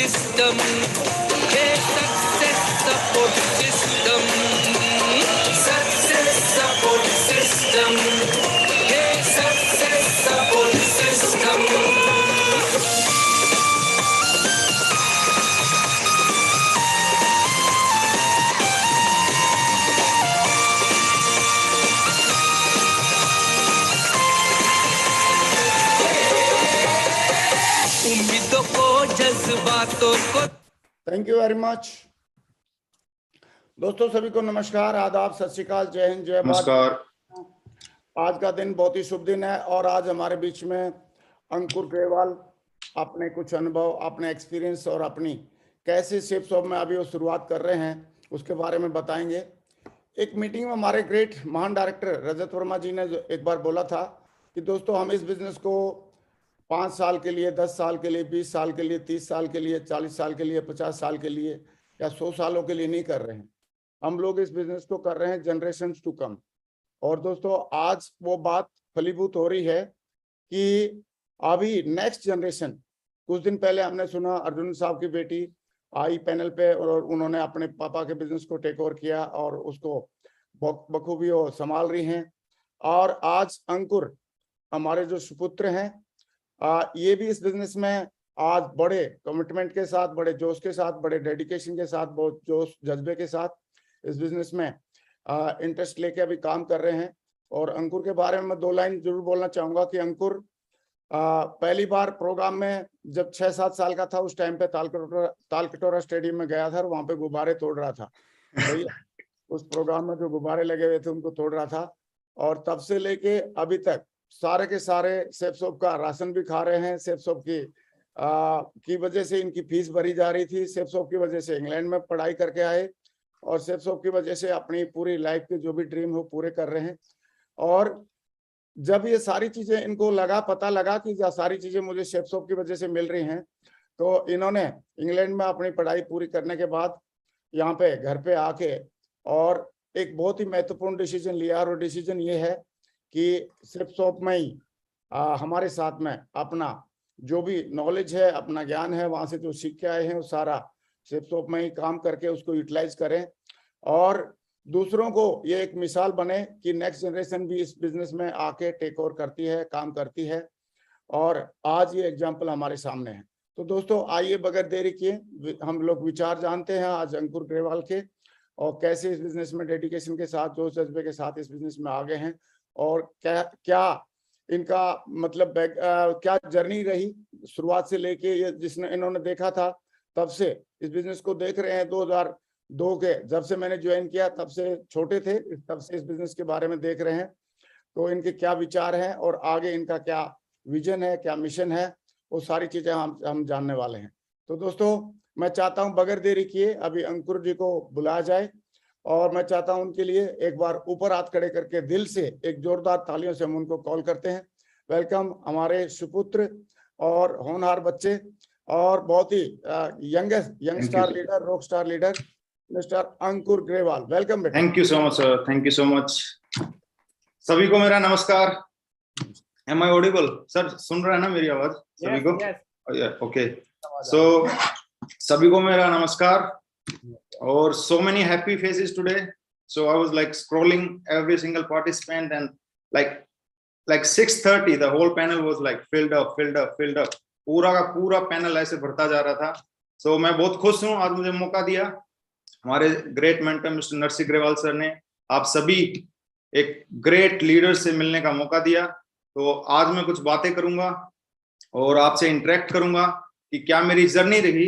system. Hey, success support system. Success support system. Hey, success support system. उम्मीदों को, जज्बातों को। Thank you very much. दोस्तों सभी को नमस्कार, आदाब, सत श्री अकाल, जय हिंद, जय भारत। नमस्कार। आज का दिन बहुत ही शुभ दिन है और आज हमारे बीच में अंकुर ग्रेवाल अपने कुछ अनुभव, अपने एक्सपीरियंस और अपनी कैसे शेप शॉप में अभी वो शुरुआत कर रहे हैं उसके बारे में बताएंगे। एक मीटिंग में हमारे ग्रेट महान डायरेक्टर रजत वर्मा जी ने एक बार बोला था कि दोस्तों हम इस बिजनेस को 5 साल के लिए, 10 साल के लिए, 20 साल के लिए, 30 साल के लिए, 40 साल के लिए, 50 साल के लिए या 100 सालों के लिए नहीं कर रहे हैं। हम लोग इस बिजनेस को कर रहे हैं जनरेशंस टू कम। और दोस्तों आज वो बात फलीभूत हो रही है कि अभी नेक्स्ट जनरेशन, कुछ दिन पहले हमने सुना अर्जुन साहब की बेटी आई पैनल पे और उन्होंने अपने पापा के बिजनेस को टेक ओवर किया और उसको बखूबी वो संभाल रही हैं। और आज अंकुर हमारे जो सुपुत्र हैं, ये भी इस बिजनेस में आज बड़े कमिटमेंट के साथ, बड़े जोश के साथ, बड़े डेडिकेशन के साथ, बहुत जोश जज्बे के साथ इस बिजनेस में इंटरेस्ट लेके अभी काम कर रहे हैं। और अंकुर के बारे में मैं 2 लाइन जरूर बोलना चाहूंगा कि अंकुर पहली बार प्रोग्राम में जब 6-7 साल का था उस टाइम पे तालकटोरा स्टेडियम में गया था और वहां पे गुब्बारे तोड़ रहा था। भैया उस प्रोग्राम में जो गुब्बारे लगे हुए थे उनको तोड़ रहा था। और तब से लेके अभी तक सारे के सारे सेफ शॉप का राशन भी खा रहे हैं। सेफ शॉप की वजह से इनकी फीस भरी जा रही थी। सेफ शॉप की वजह से इंग्लैंड में पढ़ाई करके आए और सेफ शॉप की वजह से अपनी पूरी लाइफ के जो भी ड्रीम हो पूरे कर रहे हैं। और जब ये सारी चीजें इनको पता लगा कि सारी चीजें मुझे शेफ शॉप की वजह से मिल रही हैं, तो इन्होंने इंग्लैंड में अपनी पढ़ाई पूरी करने के बाद यहाँ पे घर पे आके और एक बहुत ही महत्वपूर्ण डिसीजन लिया। और डिसीजन ये है कि शेफ शॉप में ही हमारे साथ में अपना जो भी नॉलेज है, अपना ज्ञान है, वहां से जो सीख के आए हैं वो सारा शेफ शॉप में ही काम करके उसको यूटिलाइज करें और दूसरों को ये एक मिसाल बने कि नेक्स्ट जनरेशन भी इस बिजनेस में आके टेक ओवर करती है, काम करती है। और आज ये एग्जाम्पल हमारे सामने है। तो दोस्तों आइए बगैर देरी किए हम लोग विचार जानते हैं आज अंकुर ग्रेवाल के, और कैसे इस बिजनेस में डेडिकेशन के साथ, जोश जज्बे के साथ इस बिजनेस में आगे हैं और क्या इनका मतलब क्या जर्नी रही शुरुआत से लेके, ये जिसने इन्होंने देखा था तब से इस बिजनेस को देख रहे हैं। 2002 के जब से मैंने ज्वाइन किया तब से छोटे थे, तब से इस बिजनेस के बारे में देख रहे हैं। तो इनके क्या विचार हैं और आगे इनका क्या विजन है, क्या मिशन है, वो सारी चीजें हम जानने वाले हैं। तो दोस्तों मैं चाहता हूं बगैर देरी किए अभी अंकुर जी को बुलाया जाए और मैं चाहता हूं उनके लिए एक बार ऊपर हाथ खड़े करके दिल से एक जोरदार तालियों से हम उनको कॉल करते हैं। वेलकम हमारे सुपुत्र और होनहार बच्चे और बहुत ही young star leader, rock star leader mister Ankur Grewal. Welcome बेटा। Thank you so much sir, thank you so much. सभी को मेरा नमस्कार। Am I audible sir? सुन रहे हैं ना मेरी आवाज सभी को? ओके, सो सभी को मेरा नमस्कार और so many happy faces today. So I was like scrolling every single participant and like 6:30 the whole panel was like filled up. पूरा का पूरा पैनल ऐसे भरता जा रहा था। So मैं बहुत खुश हूँ आज मुझे मौका दिया हमारे great mentor Mister Narsingh Grewal sir ने, आप सभी एक ग्रेट लीडर से मिलने का मौका दिया। तो आज मैं कुछ बातें करूंगा और आपसे इंटरेक्ट करूंगा कि क्या मेरी जर्नी रही,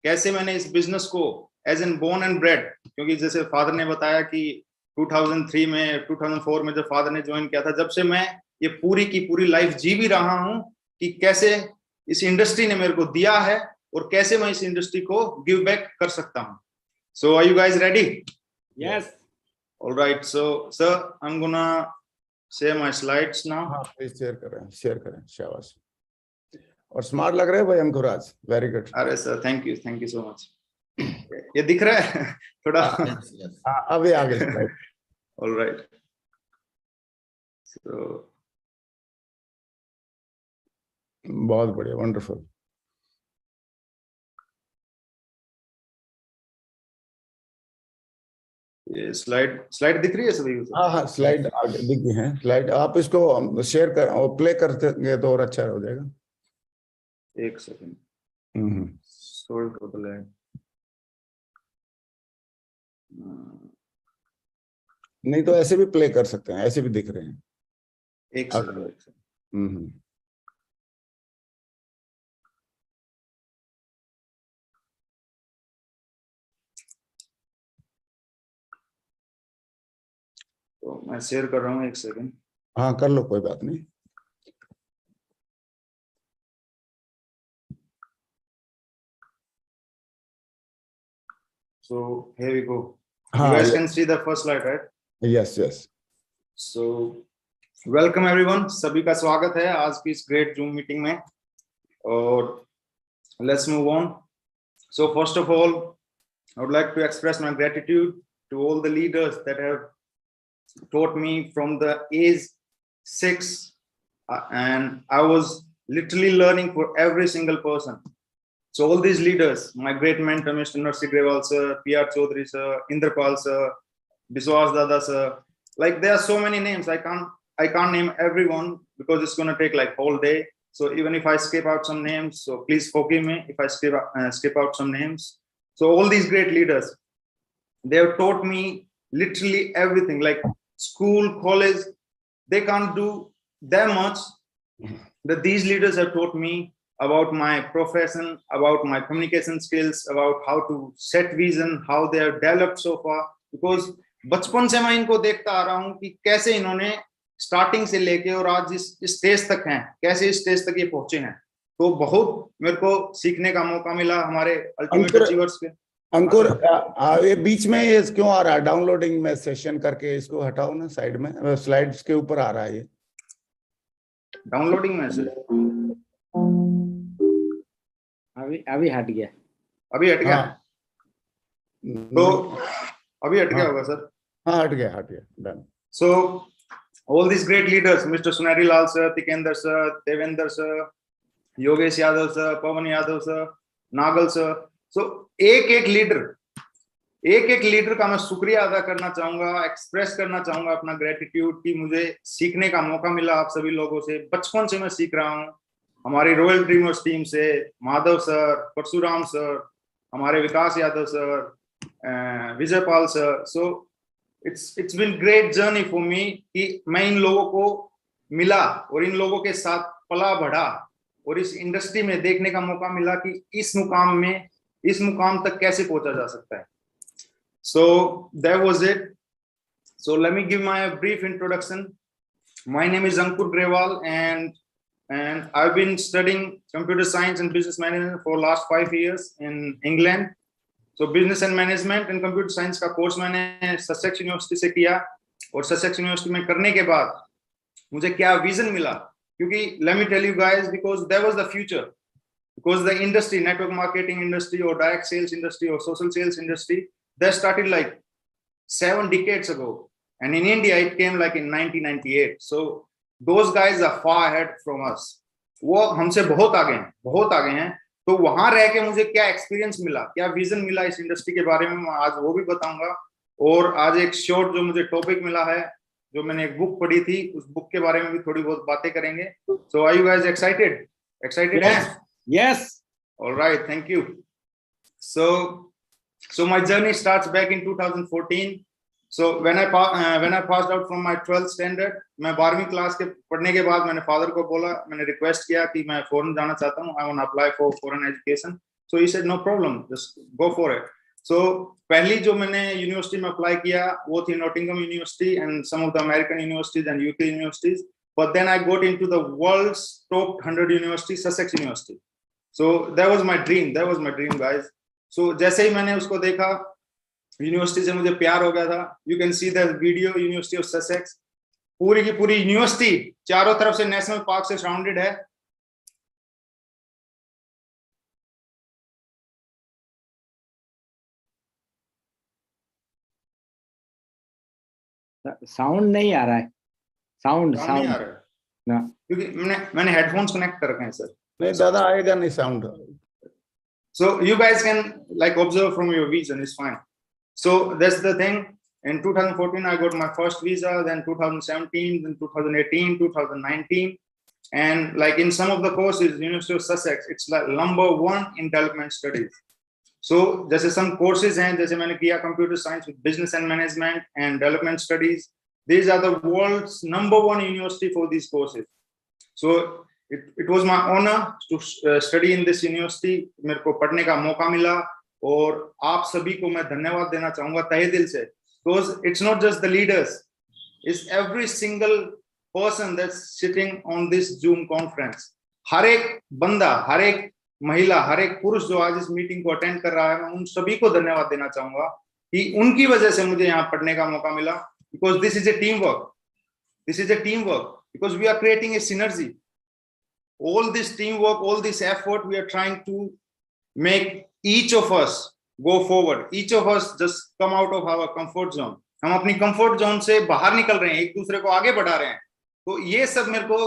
कैसे मैंने इस बिजनेस को as an born and bred, क्योंकि जैसे फादर ने बताया कि 2003 में 2004 में जब फादर ने ज्वाइन किया था, जब से मैं ये पूरी की पूरी लाइफ जी भी रहा हूं कि कैसे इस इंडस्ट्री ने मेरे को दिया है और कैसे मैं इस इंडस्ट्री को गिव बैक कर सकता हूं। So are you guys ready? Yes. Alright, so sir I am gonna share my slides now. हाँ प्लीज शेयर करें, शाबाश। और स्मार्ट लग रहे हैं भाई अंकुर आज, वेरी गुड। अरे sir thank you so much. ये दिख रहा है थोड़ा? अभी आगे स्लाइड। ऑलराइट, सो बहुत बढ़िया, वंडरफुल। ये स्लाइड दिख रही है सभी को? हाँ हाँ, स्लाइड आगे दिख गई है। स्लाइड आप इसको शेयर कर और प्ले करते तो और अच्छा हो जाएगा। एक सेकंड, हम्म। स्क्रॉल कर दो। नहीं तो ऐसे भी प्ले कर सकते हैं, ऐसे भी दिख रहे हैं। एक सेकंड। हम्म। तो मैं शेयर कर रहा हूँ, एक सेकंड। हाँ कर लो, कोई बात नहीं। So here we go. You हाँ, guys can see the first slide, right? Yes yes. So welcome everyone. सभी का स्वागत है आज की इस ग्रेट जूम मीटिंग में। और let's move on. So first of all, I would like to express my gratitude to all the leaders that have taught me from the age 6, and I was literally learning for every single person. So all these leaders, my great mentor, Mr. Narsi Grewal sir, P.R. Chaudhary sir, Indrapal sir, Biswas Dada sir, like there are so many names. I can't name everyone because it's going to take like whole day. So even if I skip out some names, so please forgive me if I skip out some names. So all these great leaders, they have taught me literally everything, like school, college, they can't do that much that these leaders have taught me about my profession, about my communication skills, about how to set vision, how they have developed so far. Because बचपन से मैं इनको देखता आ रहा हूँ कि कैसे इन्होंने स्टार्टिंग से लेके और आज इस स्टेज तक हैं, कैसे इस स्टेज तक ये पहुंचे हैं। तो बहुत मेरे को सीखने का मौका मिला हमारे अल्टीमेट अचीवर्स के। अंकुर, ये बीच में ये क्यों आ रहा है? डाउनलोडिंग में सेशन करके इसको हटाओ ना, साइड में स्लाइड्स के ऊपर आ रहा है ये डाउनलोडिंग में से। अभी हट गया। अभी हट गया? हाँ। तो अभी हट गया होगा सर? हाँ हट गया done. So all these great leaders, Mr. Sunari Lal sir, Tikender sir, Devender sir, Yogesh Yadav sir, Pawan Yadav sir, Nagal sir, so एक लीडर का मैं शुक्रिया अदा करना चाहूंगा, एक्सप्रेस करना चाहूंगा अपना ग्रेटिट्यूड कि मुझे सीखने का मौका मिला आप सभी लोगों से। बचपन से मैं सीख रहा हूँ हमारी रॉयल ड्रीमर्स टीम से, माधव सर, परशुराम सर, हमारे Vikas Yadav sir, Vijay Pal sir. So it's been great journey for me कि मैं इन लोगों को मिला और इन लोगों के साथ पला बढ़ा और इस इंडस्ट्री में देखने का मौका मिला कि इस मुकाम तक कैसे पहुंचा जा सकता है। So that was it. So let me give my brief introduction. My name is Ankur Grewal, and I've been studying computer science and business management for last 5 years in England. So business and management and computer science का course मैंने Sussex university से किया और Sussex university में करने के बाद मुझे क्या विजन मिला, क्योंकि let me tell you guys, because that was the future, because the industry, network marketing industry or direct sales industry or social sales industry, that started like 7 decades ago, and in India it came like in 1998. So those guys are far ahead from us. वो हमसे बहुत आगे हैं। तो वहां रह के मुझे क्या एक्सपीरियंस मिला, क्या विजन मिला इस इंडस्ट्री के बारे में, मैं आज वो भी बताऊंगा। और आज एक शॉर्ट जो मुझे टॉपिक मिला है, जो मैंने एक बुक पढ़ी थी, उस बुक के बारे में भी थोड़ी बहुत बातें करेंगे। So are you guys excited? Yes. All right, thank you. So my journey starts back in 2014. So when I passed out from my 12th standard, मैं 12वीं क्लास के पढ़ने के बाद मैंने फादर को बोला, मैंने रिक्वेस्ट किया कि मैं फॉरेन जाना चाहता हूँ, I want to apply for foreign education. So he said no problem, just go for it. So पहली जो मैंने यूनिवर्सिटी में अप्लाई किया वो थी Nottingham university and some of the American universities and UK universities. But then I got into the world's top 100 university, Sussex University. So that was my dream guys. So जैसे ही मैंने उसको देखा, university से मुझे प्यार हो गया था। You can see the video, university of Sussex, पूरी की पूरी यूनिवर्सिटी चारों तरफ से नेशनल पार्क से सराउंडेड है। साउंड नहीं आ रहा है। साउंड नहीं आ रहा है ना, क्योंकि मैंने हेडफोन्स कनेक्ट कर रखे हैं सर। नहीं दादा, आएगा नहीं sound. So you guys can like observe from your vision, is fine. So that's the thing. In 2014, I got my first visa, then 2017, then 2018, 2019. And like in some of the courses, University of Sussex, it's like #1 in development studies. So जैसे some courses हैं, जैसे मैंने किया computer science with business and management and development studies. These are the world's #1 university for these courses. So it was my honor to study in this university. मेरे को पढ़ने का मौका मिला और आप सभी को मैं धन्यवाद देना चाहूँगा तहे दिल से. Because it's not just the leaders, it's every single person that's sitting on this Zoom conference. हर एक बंदा, हर एक महिला, हर एक पुरुष जो आज इस मीटिंग को अटेंड कर रहा है, मैं उन सभी को धन्यवाद देना चाहूंगा कि उनकी वजह से मुझे यहाँ पढ़ने का मौका मिला. Because this is a teamwork. This is a teamwork. Because we are creating a synergy. All this teamwork, all this effort, we are trying to make each of us go forward. Each of us just come out of our comfort zone. हम अपनी comfort zone से बाहर निकल रहे हैं, एक दूसरे को आगे बढ़ा रहे हैं. तो ये सब मेरे को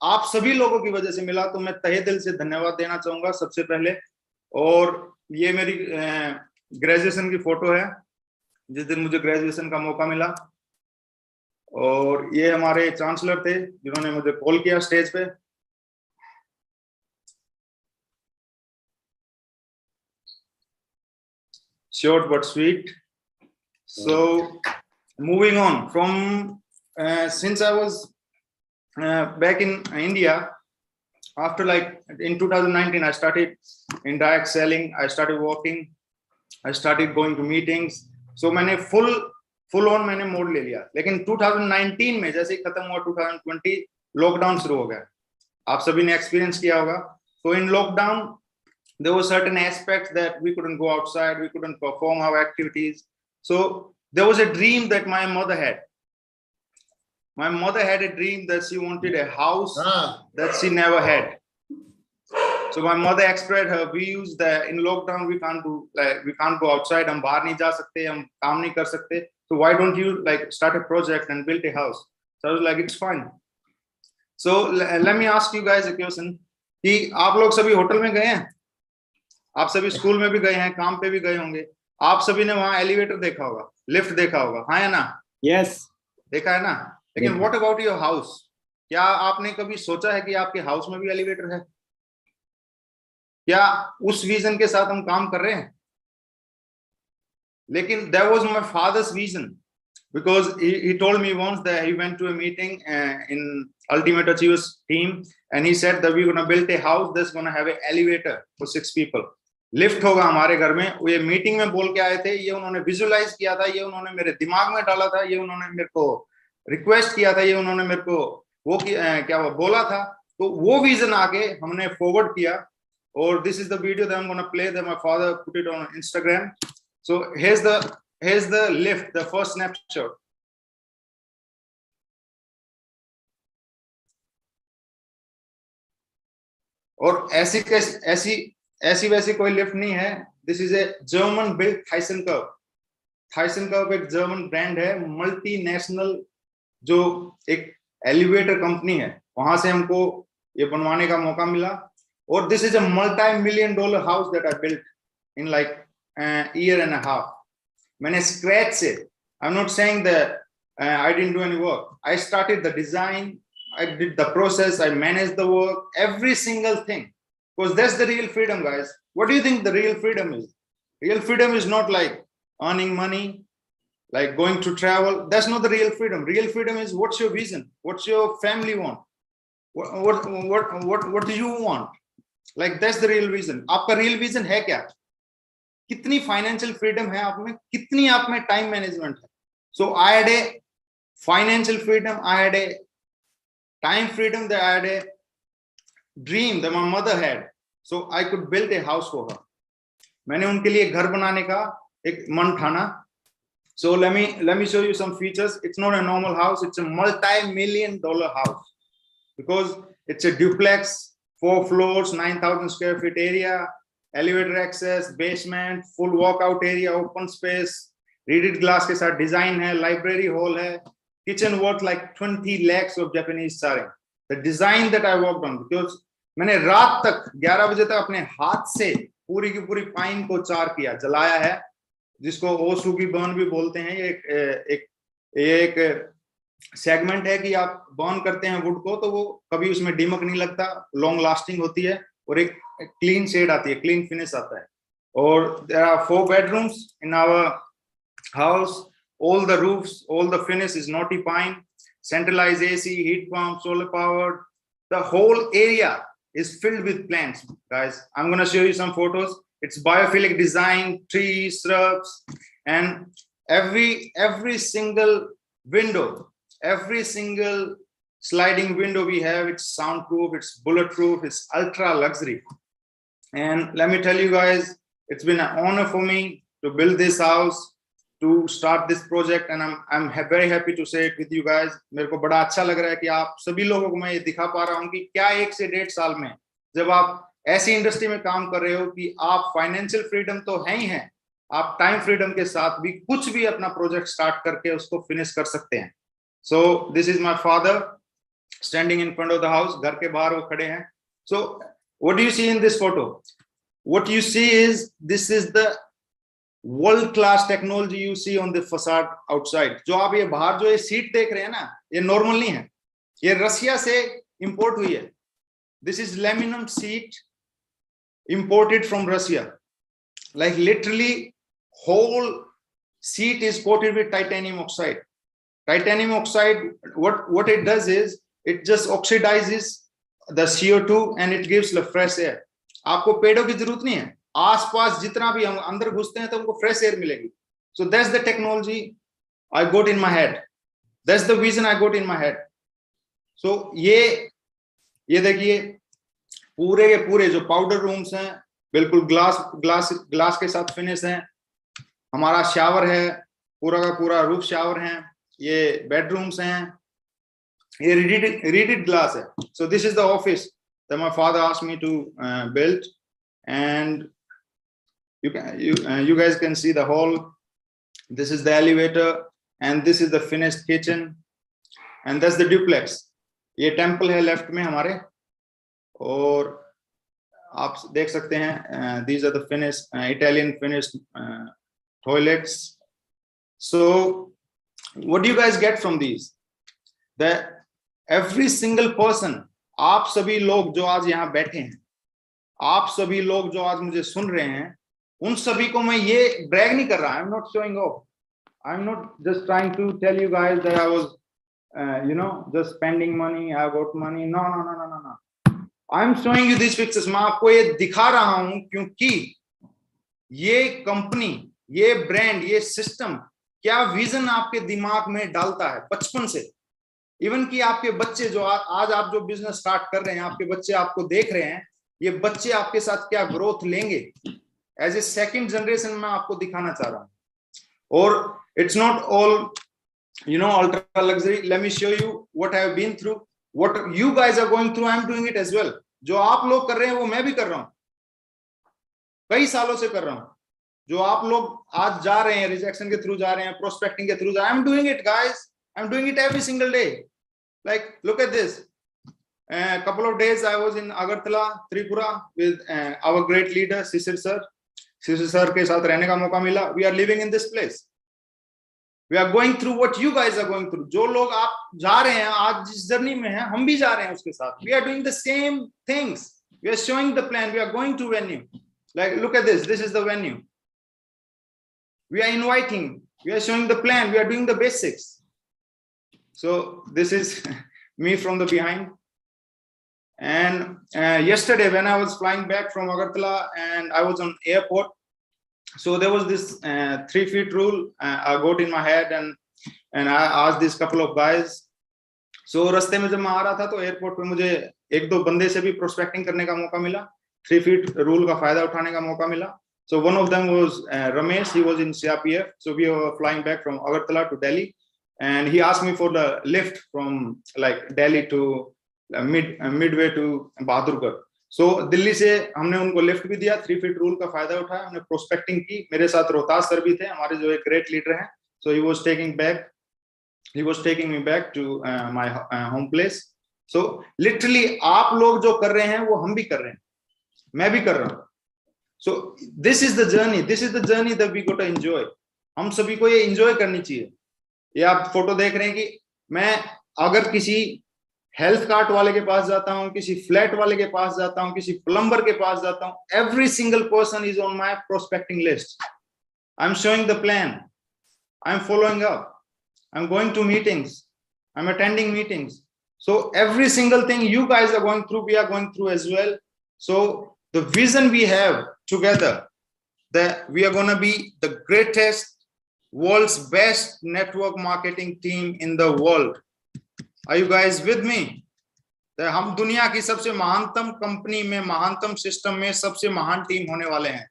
आप सभी लोगों की वजह से मिला, तो मैं तहे दिल से धन्यवाद देना चाहूंगा सबसे पहले. और ये मेरी ग्रेजुएशन की फोटो है जिस दिन मुझे ग्रेजुएशन का मौका मिला. और ये हमारे चांसलर थे जिन्होंने मुझे कॉल किया स्टेज पे. Short but sweet. So moving on from since I was back in India, after like in 2019 I started in direct selling. I started working, I started going to meetings. So मैंने full on मैंने mode ले लिया. लेकिन 2019 में जैसे ही खत्म हुआ 2020 lockdown शुरू हो गया. आप सभी ने एक्सपीरियंस किया होगा. So in lockdown there were certain aspects that we couldn't go outside, we couldn't perform our activities. So there was a dream that my mother had. My mother had a dream that she wanted a house that she never had. So my mother expressed her views that in lockdown we can't go outside. हम बाहर नहीं जा सकते, हम काम नहीं कर सकते. So why don't you like start a project and build a house? So I was like, it's fine. So let me ask you guys a question. कि आप लोग सभी होटल में गए हैं, आप सभी स्कूल में भी गए हैं, काम पे भी गए होंगे. आप सभी ने वहां एलिवेटर देखा होगा, लिफ्ट देखा होगा, हाँ या ना? Yes. देखा है ना? लेकिन व्हाट अबाउट योर हाउस? क्या आपने कभी सोचा है कि आपके हाउस में भी एलिवेटर है? क्या उस विजन के साथ हम काम कर रहे हैं? लेकिन that was my father's vision, because he told me once that he went to a meeting in Ultimate Achievers team and he said that we're going to build a house that's going to have an elevator for 6 people. Lift होगा हमारे घर में. वो ये meeting में बोल के आए थे, ये उन्होंने विजुअलाइज किया था, ये उन्होंने मेरे दिमाग में डाला था, ये उन्होंने मेरे को रिक्वेस्ट किया था, ये उन्होंने मेरे को वो क्या वो बोला था. तो वो विजन आगे हमने फॉरवर्ड किया. और this is the video that I am gonna play that my father put it on Instagram. So here's the lift, the first snapshot. और ऐसी वैसी कोई लिफ्ट नहीं है. This is a German built ThyssenKrupp. ThyssenKrupp एक German brand है, multinational जो एक एलिवेटर कंपनी है. वहां से हमको ये बनवाने का मौका मिला. और this is a $multi-million house that I built in like year and a half. मैंने स्क्रैच से, I'm not saying that I didn't do any work. I started the design, I did the process, I managed the work, every single thing. Because that's the real freedom, guys. What do you think the real freedom is? Real freedom is not like earning money, like going to travel. That's not the real freedom. Real freedom is what's your vision? What's your family want? What do you want? Like that's the real vision. आपका real vision है क्या? कितनी financial freedom है आप में, कितनी आप में टाइम मैनेजमेंट है. So I had a financial freedom, I had a time freedom, that I had a dream that my mother had. So I could build a house for her. मैंने उनके लिए घर बनाने का एक मन ठाना. सो let me show you some features. It's not a normal house, it's a multi-million-dollar house because it's a duplex, 4 floors, 9,000 square feet area, elevator access, basement, full walkout area, open space, reeded glass के साथ design है, library hall है, kitchen worth like 20 lakhs of Japanese sarin. The design that I worked on, because मैंने रात तक 11 बजे तक अपने हाथ से पूरी की पूरी पाइन को चार किया, जलाया है. जिसको ओसुगी बर्न भी बोलते हैं, ये एक सेगमेंट है कि आप बर्न करते हैं वुड को तो वो कभी उसमें दीमक नहीं लगता, लॉन्ग लास्टिंग होती है और एक क्लीन शेड आती है, क्लीन फिनिश आता है। और there are 4 bedrooms in our house. All the roofs, all the finish is Naughty Pine, centralized AC, heat pump, solar powered. The whole area is filled with plants, guys. I'm going to show you some photos. It's biophilic design, trees, shrubs, and every single window, every single sliding window we have, it's soundproof, it's bulletproof, it's ultra luxury. And let me tell you guys, it's been an honor for me to build this house, to start this project, and I'm very happy to say it with you guys. मेरे को बड़ा अच्छा लग रहा है कि आप सभी लोगों को मैं ये दिखा पा रहा हूँ कि क्या 1 से 1.5 साल में जब आप ऐसी इंडस्ट्री में काम कर रहे हो कि आप फाइनेंशियल फ्रीडम तो है ही हैं, आप टाइम फ्रीडम के साथ भी कुछ भी अपना प्रोजेक्ट स्टार्ट करके उसको फिनिश कर सकते हैं। So this is my father standing in front of the house. घर के बाहर वो खड़े हैं। So what do you see in this photo? What you see is, this is the world class technology you see on the facade outside. जो आप ये बाहर जो ये सीट देख रहे हैं ना, ये नॉर्मल नहीं है, ये रशिया से इंपोर्ट हुई है। This is laminum seat imported from Russia. Like literally whole seat is coated with titanium oxide. Titanium oxide, what it does is it just oxidizes the CO2 and it gives the fresh air. आपको पेड़ों की जरूरत नहीं है, आसपास जितना भी हम अंदर घुसते हैं तो हमको फ्रेश एयर मिलेगी। So that's the technology I got in my head. That's the vision I got in my head. So ये देखिए पूरे के पूरे जो पाउडर रूम्स हैं बिल्कुल ग्लास के साथ फिनिश हैं। हमारा शावर है, पूरा का पूरा रूफ शावर है, ये बेडरूम्स हैं, ये reeded glass है। So this is the office that my father asked me to build, and you guys can see the hall. This is the elevator, and this is the finished kitchen, and that's the duplex. ये temple है left में हमारे, और आप देख सकते हैं these are the finished Italian finished toilets. So what do you guys get from these? That every single person, आप सभी लोग जो आज यहाँ बैठे हैं, आप सभी लोग जो आज मुझे सुन रहे हैं, उन सभी को मैं ये ब्रैग नहीं कर रहा। I'm not showing off. I'm not just trying to tell you guys that I was just spending money, I got money. No. I'm showing you these pictures. मैं आपको ये दिखा रहा हूं क्योंकि ये कंपनी, ये ब्रांड, ये सिस्टम क्या विजन आपके दिमाग में डालता है बचपन से। इवन कि आपके बच्चे जो आज आप जो बिजनेस स्टार्ट कर रहे हैं, आपके बच्चे आपको देख रहे हैं, ये बच्चे आपके साथ क्या ग्रोथ लेंगे एज ए सेकंड जनरेशन में आपको दिखाना चाह रहा हूं। और it's not all ultra luxury. Let me show you what I have been through, what you guys are going through. I'm doing it as well. जो आप लोग कर रहे हैं वो मैं भी कर रहा हूं, कई सालों से कर रहा हूं। जो आप लोग आज जा रहे हैं, रिजेक्शन के थ्रू जा रहे हैं, प्रोस्पेक्टिंग के थ्रू जा रहे हैं, I'm doing it, guys. I'm doing it every single day. Like, look at this. A couple of days I was in Agartala, Tripura with our great leader Sisir sir. Sisir sir के साथ रहने का मौका मिला. We are living in this place. We are going through what you guys are going through. जो लोग आप जा रहे हैं आज जिस जर्नी में हैं, हम भी जा रहे हैं उसके साथ. We are doing the same things. We are showing the plan. We are going to venue. Like, look at this. This is the venue. We are inviting. We are showing the plan. We are doing the basics. So this is me from the behind. And yesterday when I was flying back from Agartala and I was on airport, so there was this 3 feet rule I got in my head, and I asked this couple of guys. So रास्ते में जब मैं आ रहा था तो airport पे मुझे एक दो बंदे से भी प्रोस्पेक्टिंग करने का मौका मिला, 3 feet रूल का फायदा उठाने का मौका मिला. So one of them was Ramesh. He was in CRPF. So we were flying back from Agartala to Delhi, and he asked me for the lift from like Delhi to midway to Bahadurgarh. So Delhi से हमने उनको lift भी दिया, 3 feet rule का फायदा उठाया, हमने prospecting की. मेरे साथ रोहतास सर भी थे, हमारे जो एक ग्रेट लीडर हैं. So he was taking me back to my home place. So literally आप लोग जो कर रहे हैं वो हम भी कर रहे हैं, मैं भी कर रहा हूँ. So this is the journey. This is the journey that we got to enjoy. हम सभी को ये enjoy करनी चाहिए. ये आप फोटो देख रहे हैं कि मैं अगर किसी हेल्थ कार्ड वाले के पास जाता हूं, किसी फ्लैट वाले के पास जाता हूं, किसी प्लम्बर के पास जाता हूं, every single person is on my prospecting list. I'm showing the plan. I'm following up. I'm going to meetings. I'm attending meetings. So every single thing you guys are going through, we are going through as well. So the vision we have together, that we are going to be the greatest, world's best network marketing team in the world. Are you guys with me? that हम दुनिया की सबसे महानतम company में, महानतम system में सबसे महान टीम होने वाले हैं.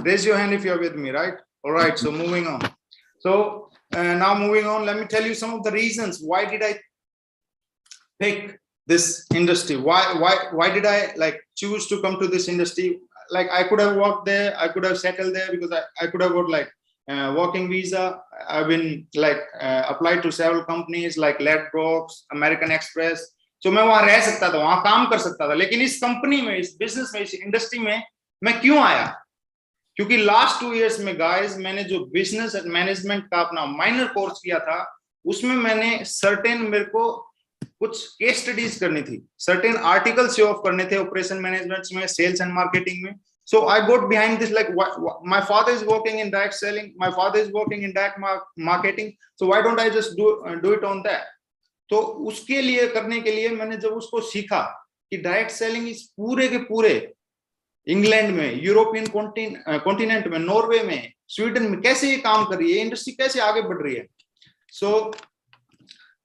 Raise your hand if you're with me, right? All right, so moving on. So now moving on, let me tell you some of the reasons why did I pick this industry. Why did I like choose to come to this industry? Like I could have worked there, I could have settled there because I could have got like working visa. I've been like applied to several companies like Ladbrokes, American Express. So मैं वहां रह सकता था, वहां काम कर सकता था. लेकिन इस कंपनी में, इस बिजनेस में, इस इंडस्ट्री में मैं क्यों आया? क्योंकि लास्ट 2 years में गाइस मैंने जो बिजनेस मैनेजमेंट का अपना माइनर कोर्स किया था, उसमें मैंने सर्टेन मेरे को कुछ केस स्टडीज करनी थी, सर्टेन आर्टिकल शो ऑफ करने थे ऑपरेशन मैनेजमेंट में, सेल्स एंड मार्केटिंग में. So I got behind this, like my father is working in direct selling, my father is working in direct marketing, so why don't I just do it on that? तो उसके लिए करने के लिए मैंने जब उसको सीखा कि डायरेक्ट सेलिंग इस पूरे के पूरे इंग्लैंड में, यूरोपियन कॉन्टिनेंट में, नॉर्वे में, स्वीडन में कैसे ये काम कर रही है, इंडस्ट्री कैसे आगे बढ़ रही है. So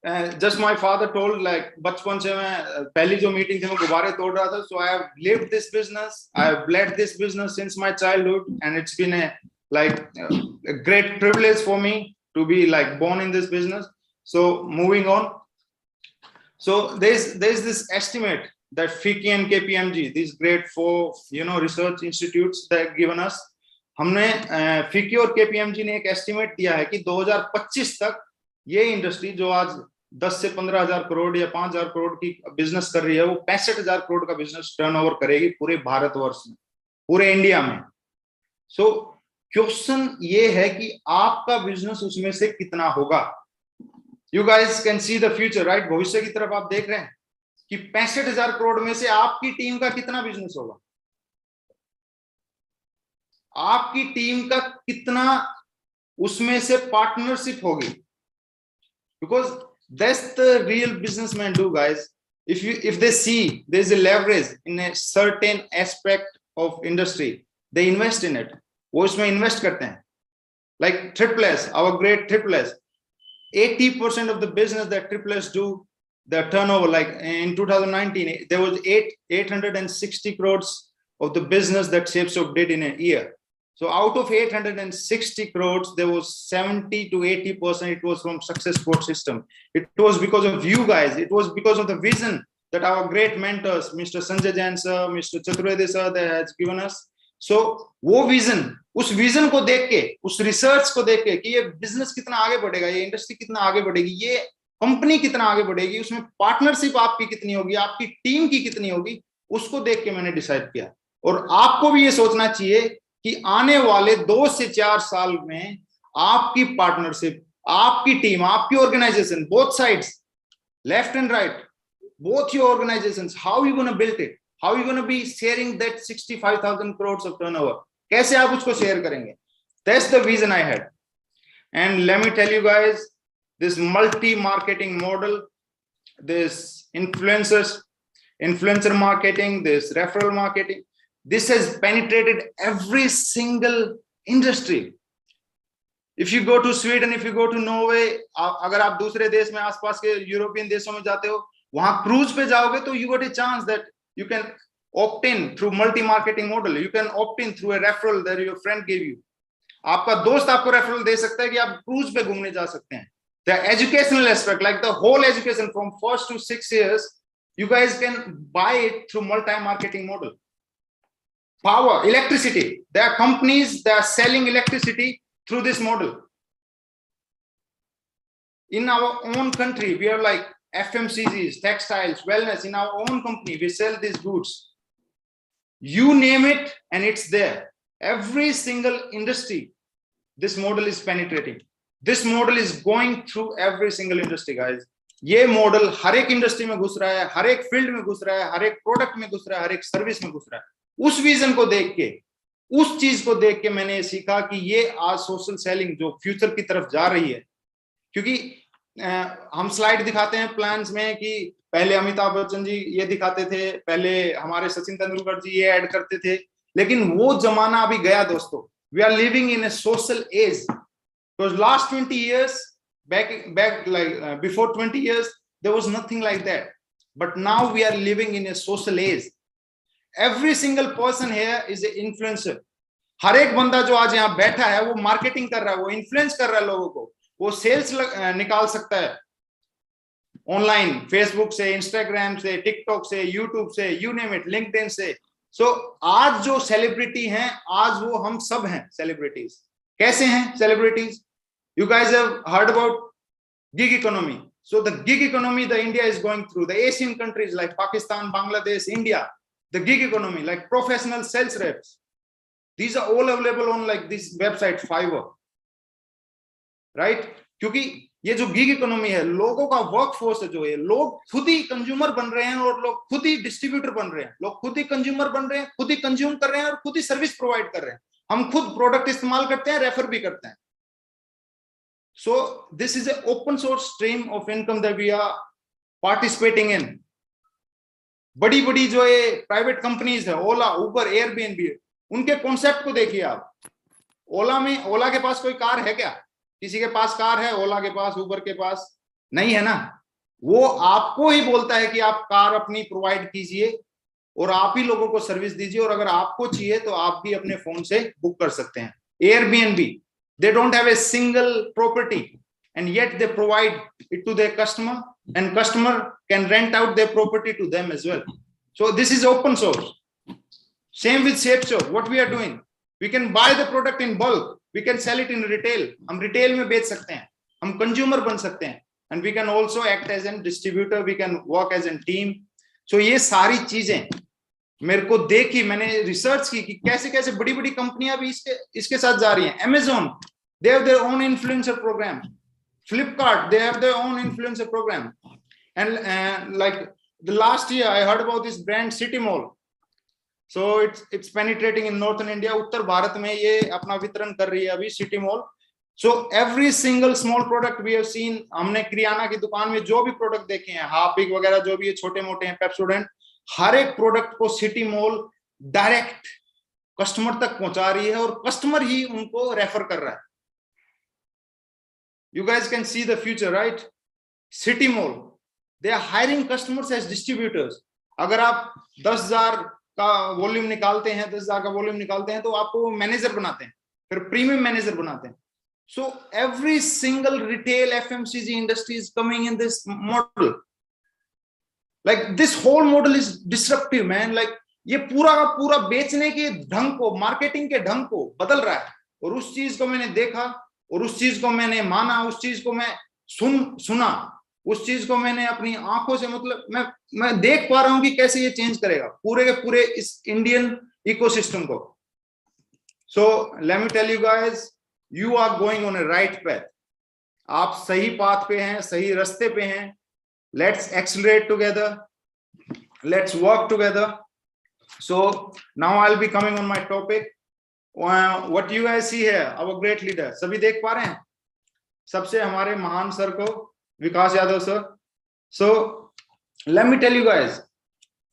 just my father told, like बचपन से मैं पहली जो मीटिंग थी मैं गुब्बारे तोड़ रहा था. So I have lived this business, I have led this business since my childhood and it's been a great privilege for me to be like born in this business. So moving on, so there's this estimate that FICCI and KPMG, these great 4 research institutes that given us, हमने FICCI और KPMG ने एक estimate दिया है कि 2025 तक ये industry जो आज 10 से 15,000 करोड़ या 5,000 करोड़ की बिजनेस कर रही है, वो 65,000 करोड़ का बिजनेस टर्नओवर करेगी पूरे भारतवर्ष में, पूरे इंडिया में. सो क्वेश्चन ये है कि आपका बिजनेस उसमें से कितना होगा. You guys can see the future, right? भविष्य की तरफ आप देख रहे हैं कि 65,000 करोड़ में से आपकी टीम का कितना बिजनेस होगा, आपकी टीम का कितना उसमें से पार्टनरशिप होगी. Because that's the real businessmen do, guys. If they see there's a leverage in a certain aspect of industry, they invest in it. वो इसमें इन्वेस्ट करते हैं. Like Triple S, our great Triple S, 80% of the business that Triple S do, the turnover, like in 2019, there was 860 crores of the business that ShapeSoft did in a year. So out of 860 crores, there was 70 to 80%, it was from Success Quote system. It was because of you guys. It was because of the vision that our great mentors, Mr. Sanjay Jain sir, Mr. Chaturvedi sir, they has given us. So वो vision, उस vision को देख के, उस research को देख के कि ये बिजनेस कितना आगे बढ़ेगा, ये इंडस्ट्री कितना आगे बढ़ेगी, ये कंपनी कितना आगे बढ़ेगी, उसमें पार्टनरशिप आपकी कितनी होगी, आपकी टीम की कितनी होगी, उसको देख के मैंने डिसाइड किया. और आपको भी ये सोचना चाहिए कि आने वाले 2 से 4 साल में आपकी पार्टनरशिप, आपकी टीम, आपकी organisation, both sides, left and right, both your organizations, how are you going to build it? How are you going to be sharing that 65,000 crores of turnover? कैसे आप उसको शेयर करेंगे? That's the vision I had. And let me tell you guys, this multi-marketing model, this influencer marketing, this referral marketing, this has penetrated every single industry. If you go to Sweden, if you go to Norway, अगर आप दूसरे देश में, आसपास के European देशों में जाते हो, वहां क्रूज पे जाओगे तो you got a chance that you can opt in through multi-marketing model. You can opt in through a referral that your friend gave you. आपका दोस्त आपको रेफरल दे सकता है कि आप क्रूज पे घूमने जा सकते हैं. The educational aspect, like the whole education from 1st to 6 years, you guys can buy it through multi-marketing model. Power, electricity. There are companies that are selling electricity through this model. In our own country, we are like FMCGs, textiles, wellness. In our own company, we sell these goods. You name it and it's there. Every single industry, this model is penetrating. This model is going through every single industry, guys. ये model हर एक industry में घुस रहा है, हर एक field में घुस रहा है, हर एक प्रोडक्ट में घुस रहा है, हर एक सर्विस में घुस रहा है। उस विजन को देख के, उस चीज को देख के मैंने सीखा कि ये आज सोशल सेलिंग जो फ्यूचर की तरफ जा रही है, क्योंकि हम स्लाइड दिखाते हैं प्लान्स में कि पहले अमिताभ बच्चन जी ये दिखाते थे, पहले हमारे सचिन तेंदुलकर जी ये ऐड करते थे, लेकिन वो जमाना अभी गया दोस्तों। We are living in a social age. Because last 20 years back like before 20 years there was nothing like that, but now we are living in a social age. Every single person here is an influencer. हर एक बंदा जो आज यहाँ बैठा है वो marketing कर रहा है, वो इन्फ्लुएंस कर रहा है लोगों को, वो सेल्स निकाल सकता है ऑनलाइन, फेसबुक से, इंस्टाग्राम से, टिकटॉक से, यूट्यूब से, यू नेम इट, लिंक्डइन से। सो आज जो सेलिब्रिटी हैं, आज वो हम सब हैं सेलिब्रिटीज। कैसे हैं celebrities? You guys have heard about gig economy. So the gig economy the India is going through, the Asian countries like Pakistan, Bangladesh, India, the gig economy, like professional sales reps, these are all available on like this website Fiverr, right? क्योंकि ये जो gig economy है, लोगों का workforce है, जो है लोग खुद ही कंज्यूमर बन रहे हैं और लोग खुद ही डिस्ट्रीब्यूटर बन रहे हैं, लोग खुद ही कंज्यूमर बन रहे हैं, खुद ही कंज्यूम कर रहे हैं और खुद ही सर्विस प्रोवाइड कर रहे हैं। हम खुद प्रोडक्ट इस्तेमाल करते हैं, रेफर भी करते हैं। So this is an open source stream of income that we are participating in. बड़ी बड़ी जो ये प्राइवेट कंपनीज है, ओला, उबर, एयरबीएनबी, उनके कॉन्सेप्ट को देखिए आप। ओला में, ओला के पास कोई कार है क्या? किसी के पास कार है? ओला के पास, उबर के पास नहीं है ना। वो आपको ही बोलता है कि आप कार अपनी प्रोवाइड कीजिए और आप ही लोगों को सर्विस दीजिए, और अगर आपको चाहिए तो आप भी अपने फोन से बुक कर सकते हैं। Airbnb, they don't have a single property and yet they provide it to their customer, and customer can rent out their property to them as well. So this is open source. Same with ShapeShop. What we are doing, we can buy the product in bulk, we can sell it in retail. हम retail में बेच सकते हैं, हम consumer बन सकते हैं, and we can also act as a distributor, we can work as a team. So ये सारी चीजें मेरे को देखी, मैंने रिसर्च की कि कैसे कैसे बड़ी बड़ी कंपनियां भी इसके साथ जा रही हैं। Amazon, they have their own influencer program. Flipkart, they have their own influencer program. And like the last year I heard about this brand City Mall. So it's penetrating in northern India. उत्तर भारत में ये अपना वितरण कर रही है अभी City Mall. So every single small product we have seen, हमने किराना की दुकान में जो भी प्रोडक्ट देखे हैं, हार्पिक वगैरह जो भी ये छोटे मोटे हैं, पेप्सोडेंट, हर एक प्रोडक्ट को सिटी मॉल डायरेक्ट कस्टमर तक पहुंचा रही है और कस्टमर ही उनको रेफर कर रहा है। You guys can see the future, right? City Mall, they are hiring customers as distributors. अगर आप 10,000 का वॉल्यूम निकालते हैं, 10,000 का वॉल्यूम निकालते हैं, तो आपको मैनेजर बनाते हैं, फिर प्रीमियम मैनेजर बनाते हैं। So every single retail FMCG industry is coming in this model. Like this whole model is disruptive, man. Like ये पूरा का पूरा बेचने के ढंग को, मार्केटिंग के ढंग को बदल रहा है। और उस चीज को मैंने देखा और उस चीज को मैंने माना, उस चीज को मैं सुना, उस चीज को मैंने अपनी आंखों से, मतलब मैं देख पा रहा हूं कि कैसे ये चेंज करेगा पूरे के पूरे इस इंडियन इकोसिस्टम को। So let me tell you guys, you are going on a right path. आप सही पाथ पे हैं, सही रास्ते पे हैं। Let's accelerate together. Let's work together. So now I'll be coming on my topic. What you guys see here, our great leader. सभी देख पा रहे हैं? सबसे हमारे महान सर को, Vikas Yadav sir. So let me tell you guys,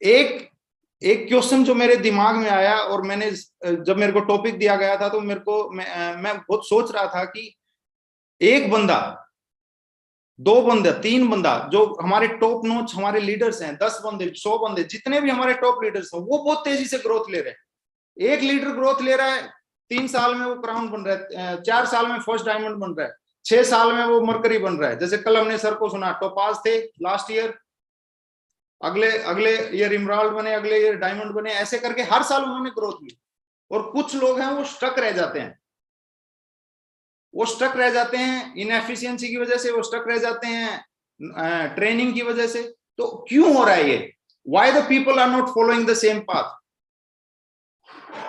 एक क्वेश्चन जो मेरे दिमाग में आया, और मैंने जब मेरे को टॉपिक दिया गया था तो मेरे को मैं बहुत सोच रहा था कि एक बंदा, 2 बंदे, 3 बंदा, जो हमारे टॉप नॉच हमारे लीडर्स हैं, 10 बंदे, 100 बंदे, जितने भी हमारे टॉप लीडर्स हैं, वो बहुत तेजी से ग्रोथ ले रहे हैं। एक लीडर ग्रोथ ले रहा है, 3 साल में वो क्राउन बन रहा है, 4 साल में फर्स्ट डायमंड बन रहा है, 6 साल में वो मरकरी बन रहा है। जैसे कल हमने सर को सुना, टोपाज थे लास्ट ईयर, अगले ईयर इमराल्ड बने, अगले ईयर डायमंड बने, ऐसे करके हर साल उन्होंने ग्रोथ ली। और कुछ लोग हैं वो स्टक रह जाते हैं, वो स्टक रह जाते हैं इनएफिशिएंसी की वजह से, वो स्टक रह जाते हैं ट्रेनिंग की वजह से। तो क्यों हो रहा है ये? Why the people are not following the same path?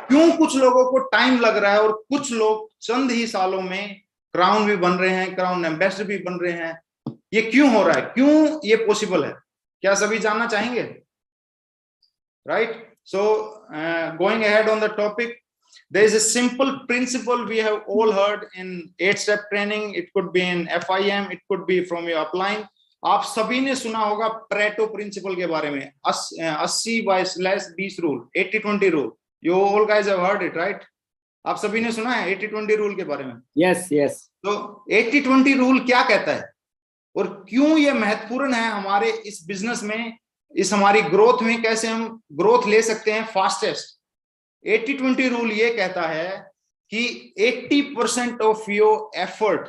क्यों कुछ लोगों को टाइम लग रहा है और कुछ लोग चंद ही सालों में क्राउन भी बन रहे हैं, क्राउन एम्बेसडर भी बन रहे हैं? ये क्यों हो रहा है, क्यों ये पॉसिबल है? क्या सभी जानना चाहेंगे? Right, so going ahead on the topic, there is a simple principle we have all heard in 8-step training. It could be in FIM, it could be from your upline. आप सभी ने सुना होगा Pareto principle के बारे में, 80/20 rule, 80-20 rule. You all guys have heard it, right? आप सभी ने सुना है 80-20 rule के बारे में? Yes, yes. तो 80-20 rule क्या कहता है और क्यों ये महत्वपूर्ण है हमारे इस बिजनेस में, इस हमारी ग्रोथ में? कैसे हम ग्रोथ ले सकते हैं फास्टेस्ट? 80-20 रूल ये कहता है कि 80% of your effort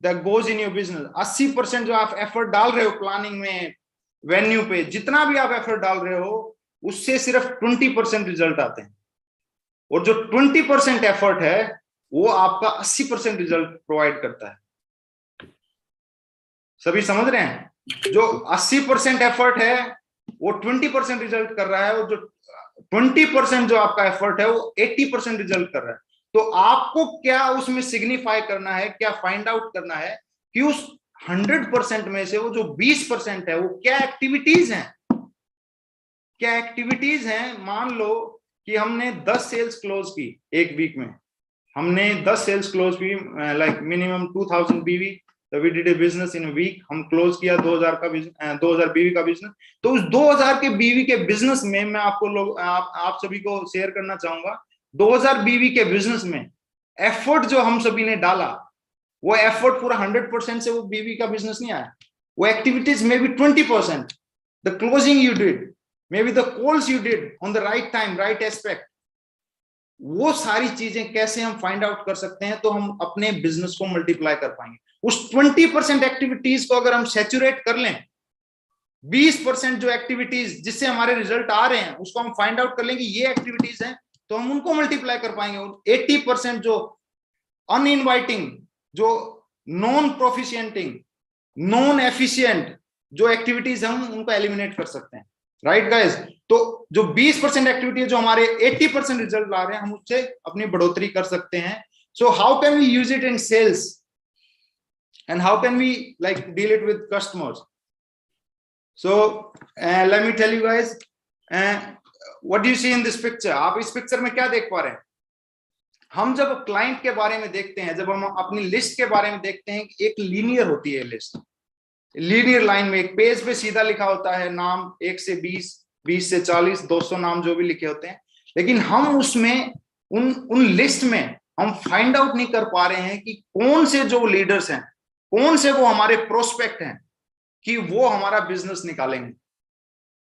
that goes in your business, 80% जो आप एफर्ट डाल रहे हो प्लानिंग में, वेन्यू पे, जितना भी आप एफर्ट डाल रहे हो, उससे सिर्फ 20% रिजल्ट आते हैं। और जो 20% एफर्ट है वो आपका 80% रिजल्ट प्रोवाइड करता है। सभी समझ रहे हैं? जो 80% एफर्ट है वो 20% रिजल्ट कर रहा है, और जो 20% जो आपका एफर्ट है वो 80% रिजल्ट कर रहा है। तो आपको क्या उसमें सिग्निफाई करना है, क्या फाइंड आउट करना है कि उस 100% में से वो जो 20% है वो क्या एक्टिविटीज हैं, क्या एक्टिविटीज हैं। मान लो कि हमने 10 सेल्स क्लोज की एक वीक में, हमने 10 सेल्स क्लोज की, like minimum 2000 BV, we did a business in week, हम क्लोज किया 2000 बीवी का बिजनेस। तो उस 2000 के बीवी के बिजनेस में मैं आपको आप सभी को शेयर करना चाहूंगा, 2000 बीवी के बिजनेस में एफर्ट जो हम सभी ने डाला, वो एफर्ट पूरा 100% से वो बीवी का बिजनेस नहीं आया। वो एक्टिविटीज में भी 20%, the closing you did, may be the calls you did on the right time, right aspect, वो सारी चीजें कैसे हम फाइंड आउट कर सकते हैं तो हम अपने बिजनेस को मल्टीप्लाई कर पाएंगे। उस 20% एक्टिविटीज को अगर हम सैचुरेट कर लें, 20% जो एक्टिविटीज जिससे हमारे रिजल्ट आ रहे हैं उसको हम फाइंड आउट कर लेंगे ये एक्टिविटीज हैं, तो हम उनको मल्टीप्लाई कर पाएंगे। और 80% जो अनइनवाइटिंग, जो नॉन प्रोफिशिएंटिंग, नॉन एफिशिएंट जो एक्टिविटीज हम उनको एलिमिनेट कर सकते हैं। Right guys? तो जो 20% एक्टिविटी है जो हमारे 80% रिजल्ट ला रहे हैं, हम उससे अपनी बढ़ोतरी कर सकते हैं। So how can we use it in sales and how can we like deal it with customers? So let me tell you guys, what do you see in this picture? आप इस पिक्चर में क्या देख पा रहे हैं? हम जब क्लाइंट के बारे में देखते हैं, जब हम अपनी लिस्ट के बारे में देखते हैं, एक लीनियर होती है लिस्ट, लीनियर लाइन में एक पेज पे सीधा लिखा होता है नाम 1 से 20, 20 से 40, 200 नाम जो भी लिखे होते हैं। लेकिन हम उसमें उन लिस्ट में हम फाइंड आउट नहीं कर पा रहे हैं कि कौन से जो लीडर्स हैं, कौन से वो हमारे प्रोस्पेक्ट हैं कि वो हमारा बिजनेस निकालेंगे।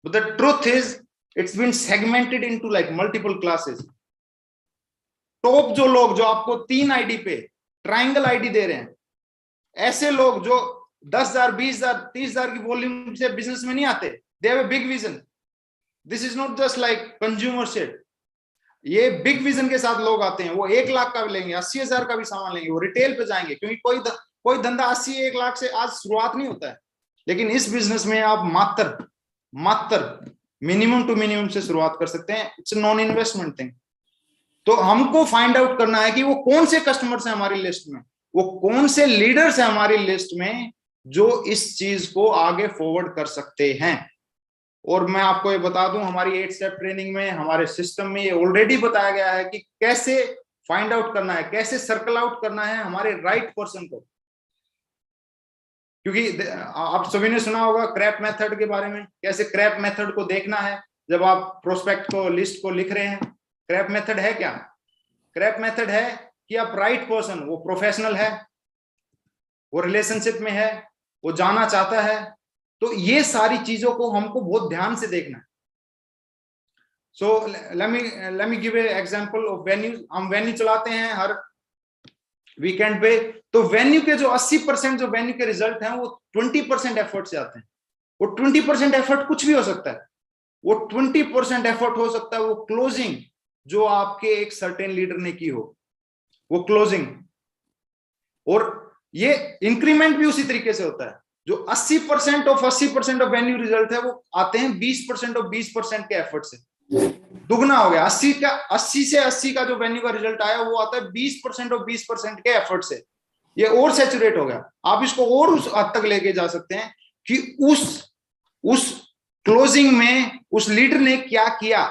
But the truth is, it's been segmented into like multiple classes. Top जो लोग जो आपको 3 आईडी पे ट्रायंगल आईडी दे रहे हैं, ऐसे लोग जो 10,000, 20,000, 30,000 की वॉल्यूम से बिजनेस में नहीं आते, they have a big vision. This is not just like consumer shit. ये बिग विजन के साथ लोग आते हैं, वो 1 लाख का भी लेंगे, 80,000 का भी सामान लेंगे, वो रिटेल पे जाएंगे, क्योंकि कोई धंधा 80-1 लाख से आज शुरुआत नहीं होता है। लेकिन इस बिजनेस में आप मात्र मिनिमम टू मिनिमम से शुरुआत कर सकते हैं। It's non investment thing. तो हमको फाइंड आउट करना है कि वो कौन से कस्टमर्स हैं हमारी लिस्ट में, वो कौन से लीडर्स हैं हमारी लिस्ट में जो इस चीज को आगे फॉरवर्ड कर सकते हैं। और मैं आपको ये बता दूं, हमारी 8 स्टेप ट्रेनिंग में, हमारे सिस्टम में ये ऑलरेडी बताया गया है कि कैसे फाइंड आउट करना है, कैसे सर्कल आउट करना है हमारे राइट पर्सन को। क्योंकि आप सभी ने सुना होगा क्रैप मेथड के बारे में, कैसे क्रैप मेथड को देखना है जब आप प्रोस्पेक्ट को, लिस्ट को लिख रहे हैं। क्रैप मेथड है क्या? क्रैप मेथड है कि आप राइट पर्सन, वो प्रोफेशनल है, वो रिलेशनशिप में है, वो जाना चाहता है, तो ये सारी चीजों को हमको बहुत ध्यान से देखना है। सो let me give a example of venue. हम वेन्यू चलाते हैं हर वीकेंड पे, तो वेन्यू के जो 80% जो वेन्यू के रिजल्ट हैं वो 20% एफर्ट से आते हैं। वो 20% एफर्ट कुछ भी हो सकता है, वो 20% एफर्ट हो सकता है वो क्लोजिंग जो आपके एक सर्टेन लीडर ने की हो, वो क्लोजिंग। और ये इंक्रीमेंट भी उसी तरीके से होता है। जो 80% ऑफ वेन्यू रिजल्ट है वो आते हैं 20% ऑफ 20% के एफर्ट से। दुगना हो गया। 80 से 80 का जो वेन्यू का रिजल्ट आया वो आता है 20% और 20% के एफर्ट से। ये और सैचुरेट हो गया। आप इसको और उस हद तक लेके जा सकते हैं कि उस क्लोजिंग में उस लीडर ने क्या किया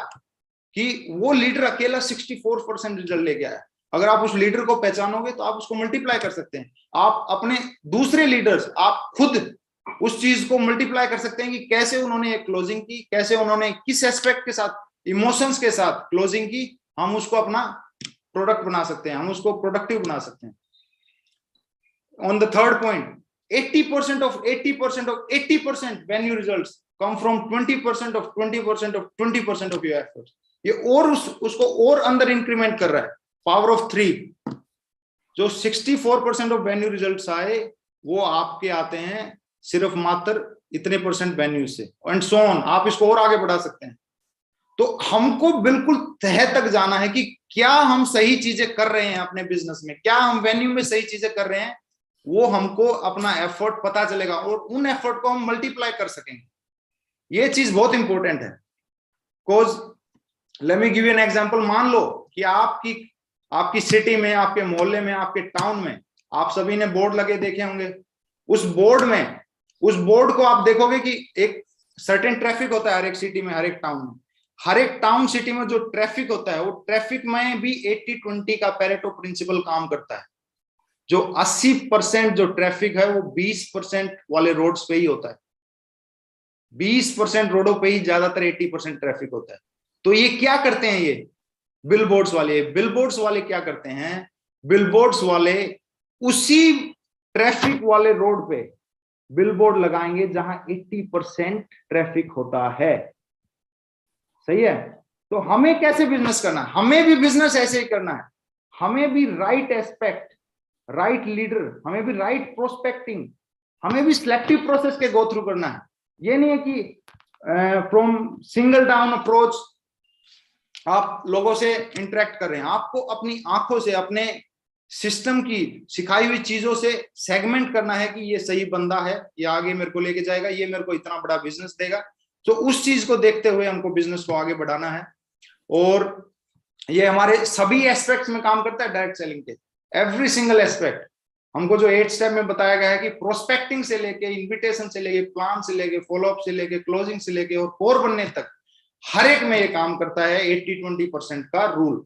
कि वो लीडर अकेला 64% रिजल्ट लेके आया। अगर आप उस लीडर को पहचानोगे तो आप उसको मल्टीप्लाई कर सकते हैं। आप अपने दूसरे लीडर्स, आप खुद उस चीज को मल्टीप्लाई कर सकते हैं कि कैसे उन्होंने एक क्लोजिंग की, कैसे उन्होंने किस एस्पेक्ट के साथ, इमोशंस के साथ क्लोजिंग की। हम उसको अपना प्रोडक्ट बना सकते हैं, हम उसको प्रोडक्टिव बना सकते हैं। On the third point, 80% of 80% venue results come from 20% of 20% of 20% of your efforts. ये और उसको और अंदर इंक्रीमेंट कर रहा है। पावर ऑफ 3, जो 64% ऑफ वेन्यू रिजल्ट्स आए वो आपके आते हैं सिर्फ मात्र इतने परसेंट वेन्यू से, एंड सो ऑन। आप इसको और आगे बढ़ा सकते हैं। तो हमको बिल्कुल तह तक जाना है कि क्या हम सही चीजें कर रहे हैं अपने बिजनेस में, क्या हम वेन्यू में सही चीजें कर रहे हैं। वो हमको अपना एफर्ट पता चलेगा और उन एफर्ट को हम मल्टीप्लाई कर सकेंगे। ये चीज बहुत इंपॉर्टेंट है। Cause let me give you an example. मान लो कि आपकी सिटी में, आपके मोहल्ले में, आपके टाउन में आप सभी ने बोर्ड लगे देखे होंगे। उस बोर्ड को आप देखोगे कि एक सर्टेन ट्रैफिक होता है हर एक सिटी में, हर एक टाउन में। हर एक टाउन सिटी में जो ट्रैफिक होता है वो ट्रैफिक में भी 80-20 का पेरेटो प्रिंसिपल काम करता है। जो 80% जो ट्रैफिक है वो 20% वाले रोड्स पे ही होता है। 20% रोडों पे ही ज्यादातर 80% ट्रैफिक होता है। तो ये क्या करते हैं, ये बिलबोर्ड्स वाले क्या करते हैं, बिलबोर्ड्स वाले उसी ट्रैफिक वाले रोड पे बिलबोर्ड लगाएंगे जहां 80% ट्रैफिक होता है। सही है। तो हमें कैसे बिजनेस करना है? हमें भी बिजनेस ऐसे ही करना है। हमें भी राइट एस्पेक्ट, राइट लीडर, हमें भी राइट प्रोस्पेक्टिंग, हमें भी सिलेक्टिव प्रोसेस के गो थ्रू करना है। ये नहीं है कि फ्रॉम सिंगल डाउन अप्रोच आप लोगों से इंटरेक्ट कर रहे हैं। आपको अपनी आंखों से, अपने सिस्टम की सिखाई हुई चीजों से सेगमेंट करना है कि ये सही बंदा है, ये आगे मेरे को लेके जाएगा, ये मेरे को इतना बड़ा बिजनेस देगा। तो उस चीज को देखते हुए हमको बिजनेस को आगे बढ़ाना है। और ये हमारे सभी एस्पेक्ट्स में काम करता है डायरेक्ट सेलिंग के, एवरी सिंगल एस्पेक्ट। हमको जो 8 स्टेप में बताया गया है कि प्रोस्पेक्टिंग से लेके, इन्विटेशन से लेके, प्लान से लेके, फॉलोअप से लेके, क्लोजिंग से लेके और कोर बनने तक हर एक में ये काम करता है 80-20% का रूल।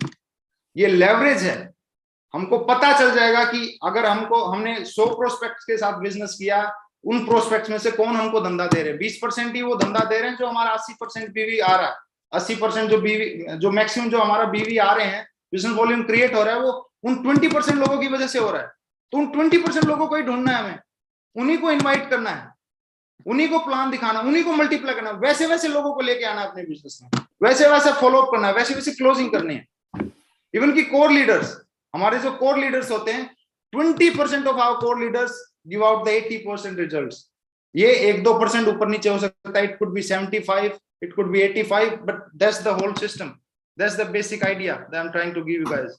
ये लेवरेज है। हमको पता चल जाएगा कि अगर हमने 100 प्रोस्पेक्ट्स के साथ बिजनेस किया, उन प्रोस्पेक्ट्स में से कौन हमको धंधा दे रहे हैं। 20% ही वो धंधा दे रहे हैं जो हमारा 80% बीवी आ रहा है। 80% जो मैक्सिमम जो हमारा बीवी आ रहे हैं, बिजनेस वॉल्यूम क्रिएट हो रहा है, वो उन 20% लोगों की वजह से हो रहा है। तो उन 20% लोगों को ही ढूंढना है हमें, उन्हीं को इन्वाइट करना है, उन्हीं को प्लान दिखाना, उन्हीं को मल्टीप्लाई करना है। वैसे वैसे लोगों को लेके आना है अपने बिजनेस में, वैसे वैसे फॉलोअप करना है, वैसे वैसे क्लोजिंग करनी है। इवन की कोर लीडर्स, हमारे जो कोर लीडर्स होते हैं, 20% of our core leaders give out the 80% results. ये 1-2% ऊपर नीचे हो सकता है, it could be 75, it could be 85, but that's the whole system, that's the basic idea that I am trying to give you guys.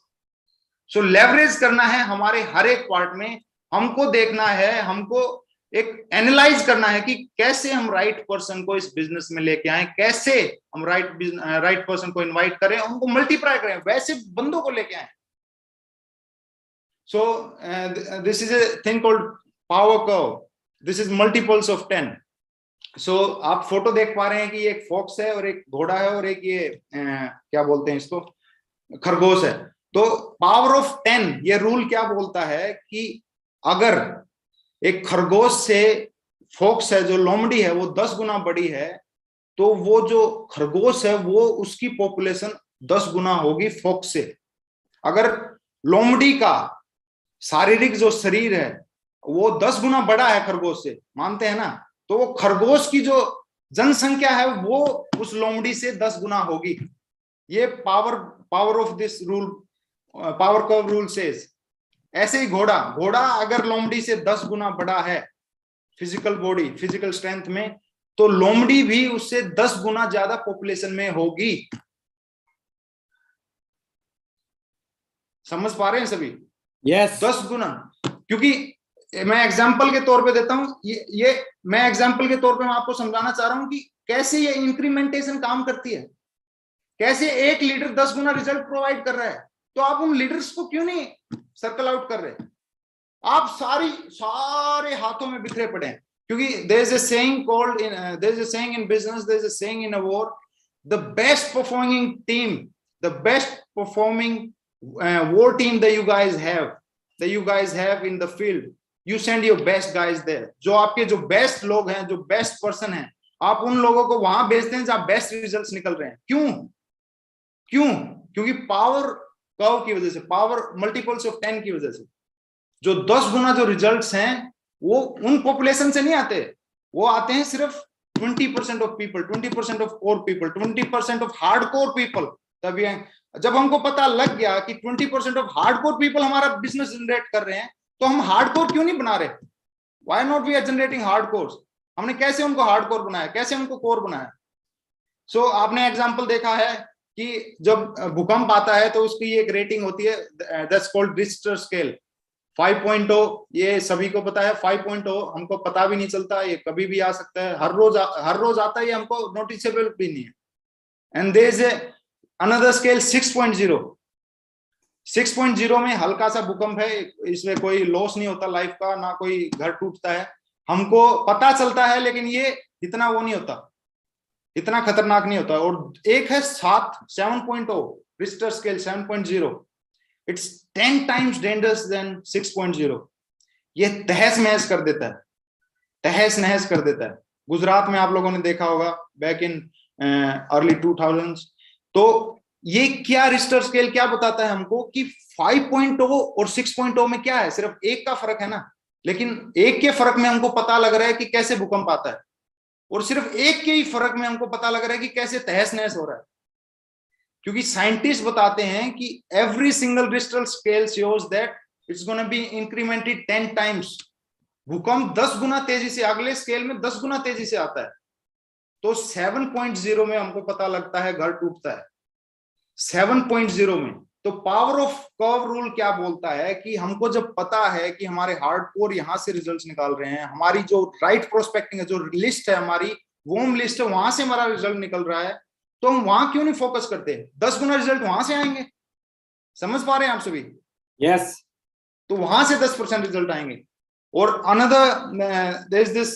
So leverage करना है हमारे हर एक पार्ट में। हमको देखना है, हमको एक एनालाइज करना है कि कैसे हम राइट पर्सन को इस बिजनेस में लेके आए, कैसे हम राइट पर्सन को इनवाइट करें, उनको मल्टीप्लाई करें, वैसे बंदों को लेके आए। So this is a thing called power curve. This is multiples of 10. So आप फोटो देख पा रहे हैं कि एक फॉक्स है और एक घोड़ा है और एक ये क्या बोलते हैं इसको, खरगोश है। तो पावर ऑफ 10 ये रूल क्या बोलता है कि अगर एक खरगोश से फॉक्स है, जो लोमड़ी है, वो 10 गुना बड़ी है, तो वो जो खरगोश है वो उसकी पॉपुलेशन 10 गुना होगी फॉक्स से। अगर लोमड़ी का शारीरिक जो शरीर है वो 10 गुना बड़ा है खरगोश से, मानते हैं ना, तो वो खरगोश की जो जनसंख्या है वो उस लोमड़ी से 10 गुना होगी। ये power of this rule, power curve rule says. ऐसे ही घोड़ा अगर लोमड़ी से 10 गुना बड़ा है फिजिकल बॉडी, फिजिकल स्ट्रेंथ में, तो लोमड़ी भी उससे 10 गुना ज्यादा पॉपुलेशन में होगी। समझ पा रहे हैं सभी? यस। 10 गुना। क्योंकि मैं एग्जांपल के तौर पे देता हूं, ये मैं एग्जांपल के तौर पे मैं आपको समझाना चाह रहा हूं कि कैसे ये इंक्रीमेंटेशन काम करती है। कैसे एक लीडर 10 गुना रिजल्ट प्रोवाइड कर रहा है, तो आप उन लीडर्स को क्यों नहीं सर्कल आउट कर रहे? आप सारे हाथों में बिखरे पड़े हैं, क्योंकि there is a saying called in there is a saying in business, there is a saying in a war, the best performing team, the best performing war team that you guys have in the field, you send your best guys there. जो आपके जो best लोग हैं, जो best person हैं, आप उन लोगों को वहां भेजते हैं जहां बेस्ट रिजल्ट्स निकल रहे हैं। क्यों? क्योंकि पावर कर्व की वजह से, पावर मल्टीपल्स ऑफ 10 की वजह से, जो 10 गुना जो रिजल्ट्स हैं वो उन पॉपुलेशन से नहीं आते, वो आते हैं सिर्फ 20% of people, 20% of core people, 20% of hardcore people. तभी जब हमको पता लग गया कि 20% ऑफ हार्डकोर पीपल हमारा बिजनेस जनरेट कर रहे हैं, तो हम हार्डकोर क्यों नहीं बना रहे? Why not we are generating hardcores? हमने कैसे उनको हार्डकोर बनाया, कैसे उनको कोर बनाया? सो आपने एग्जांपल देखा है कि जब भूकंप आता है तो उसकी एक रेटिंग होती है, दैट्स कॉल्ड रिक्टर स्केल 5.0। ये सभी को पता है 5.0, हमको पता भी नहीं चलता, ये कभी भी आ सकता है, हर रोज आता है, ये हमको नोटिसेबल भी नहीं है। And there is another scale 6.0। 6.0 में हल्का सा भूकंप है, इसमें कोई लॉस नहीं होता लाइफ का, ना कोई घर टूटता है, हमको पता चलता है, लेकिन ये इतना वो नहीं होता, इतना खतरनाक नहीं होता। और एक है 7.0 Richter scale 7.0, it's 10 times dangerous than 6.0। ये तहस नहस कर देता है, तहस नहस कर देता है। गुजरात में आप लोगों ने देखा होगा बैक इन अर्ली 2000s। तो ये क्या रिक्टर स्केल क्या बताता है हमको कि 5.0 और 6.0 में क्या है, सिर्फ एक का फर्क है ना, लेकिन एक के फर्क में हमको पता लग रहा है कि कैसे भूकंप आता है, और सिर्फ एक के ही फर्क में हमको पता लग रहा है कि कैसे तहस नहस हो रहा है। क्योंकि साइंटिस्ट बताते हैं कि every single Richter scale shows that it's gonna B incremented 10 times। भूकंप 10 गुना तेजी से, अगले स्केल में 10 गुना तेजी से आता है। तो 7.0 में हमको पता लगता है घर टूटता है, 7.0 में। तो पावर ऑफ कर्व रूल क्या बोलता है कि हमको जब पता है कि हमारे हार्डकोर यहां से रिजल्ट्स निकाल रहे हैं, हमारी जो राइट प्रोस्पेक्टिंग है, जो लिस्ट है हमारी वॉर्म लिस्ट है, वहां से हमारा रिजल्ट निकल रहा है, तो हम वहां क्यों नहीं फोकस करते? 10 गुना रिजल्ट वहां से आएंगे। समझ पा रहे हैं आप सभी? यस। तो वहां से 10% रिजल्ट आएंगे। और another there is this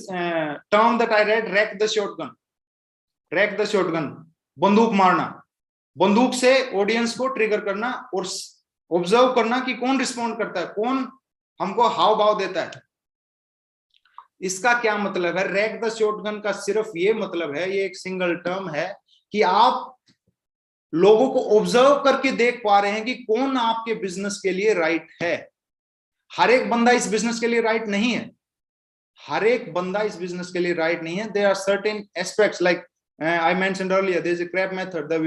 term that I read, rack the shotgun. Rack the shotgun, बंदूक मारना, बंदूक से ऑडियंस को ट्रिगर करना और ऑब्जर्व करना कि कौन रिस्पॉन्ड करता है, कौन हमको हाव भाव देता है। इसका क्या मतलब है? रैक द शॉटगन का सिर्फ ये मतलब है, ये एक सिंगल टर्म है कि आप लोगों को ऑब्जर्व करके देख पा रहे हैं कि कौन आपके बिजनेस के लिए राइट है। हर एक बंदा इस बिजनेस के लिए राइट नहीं है, हर एक बंदा इस बिजनेस के लिए राइट नहीं है। There are certain aspects like I mentioned earlier, there is a CRAB method that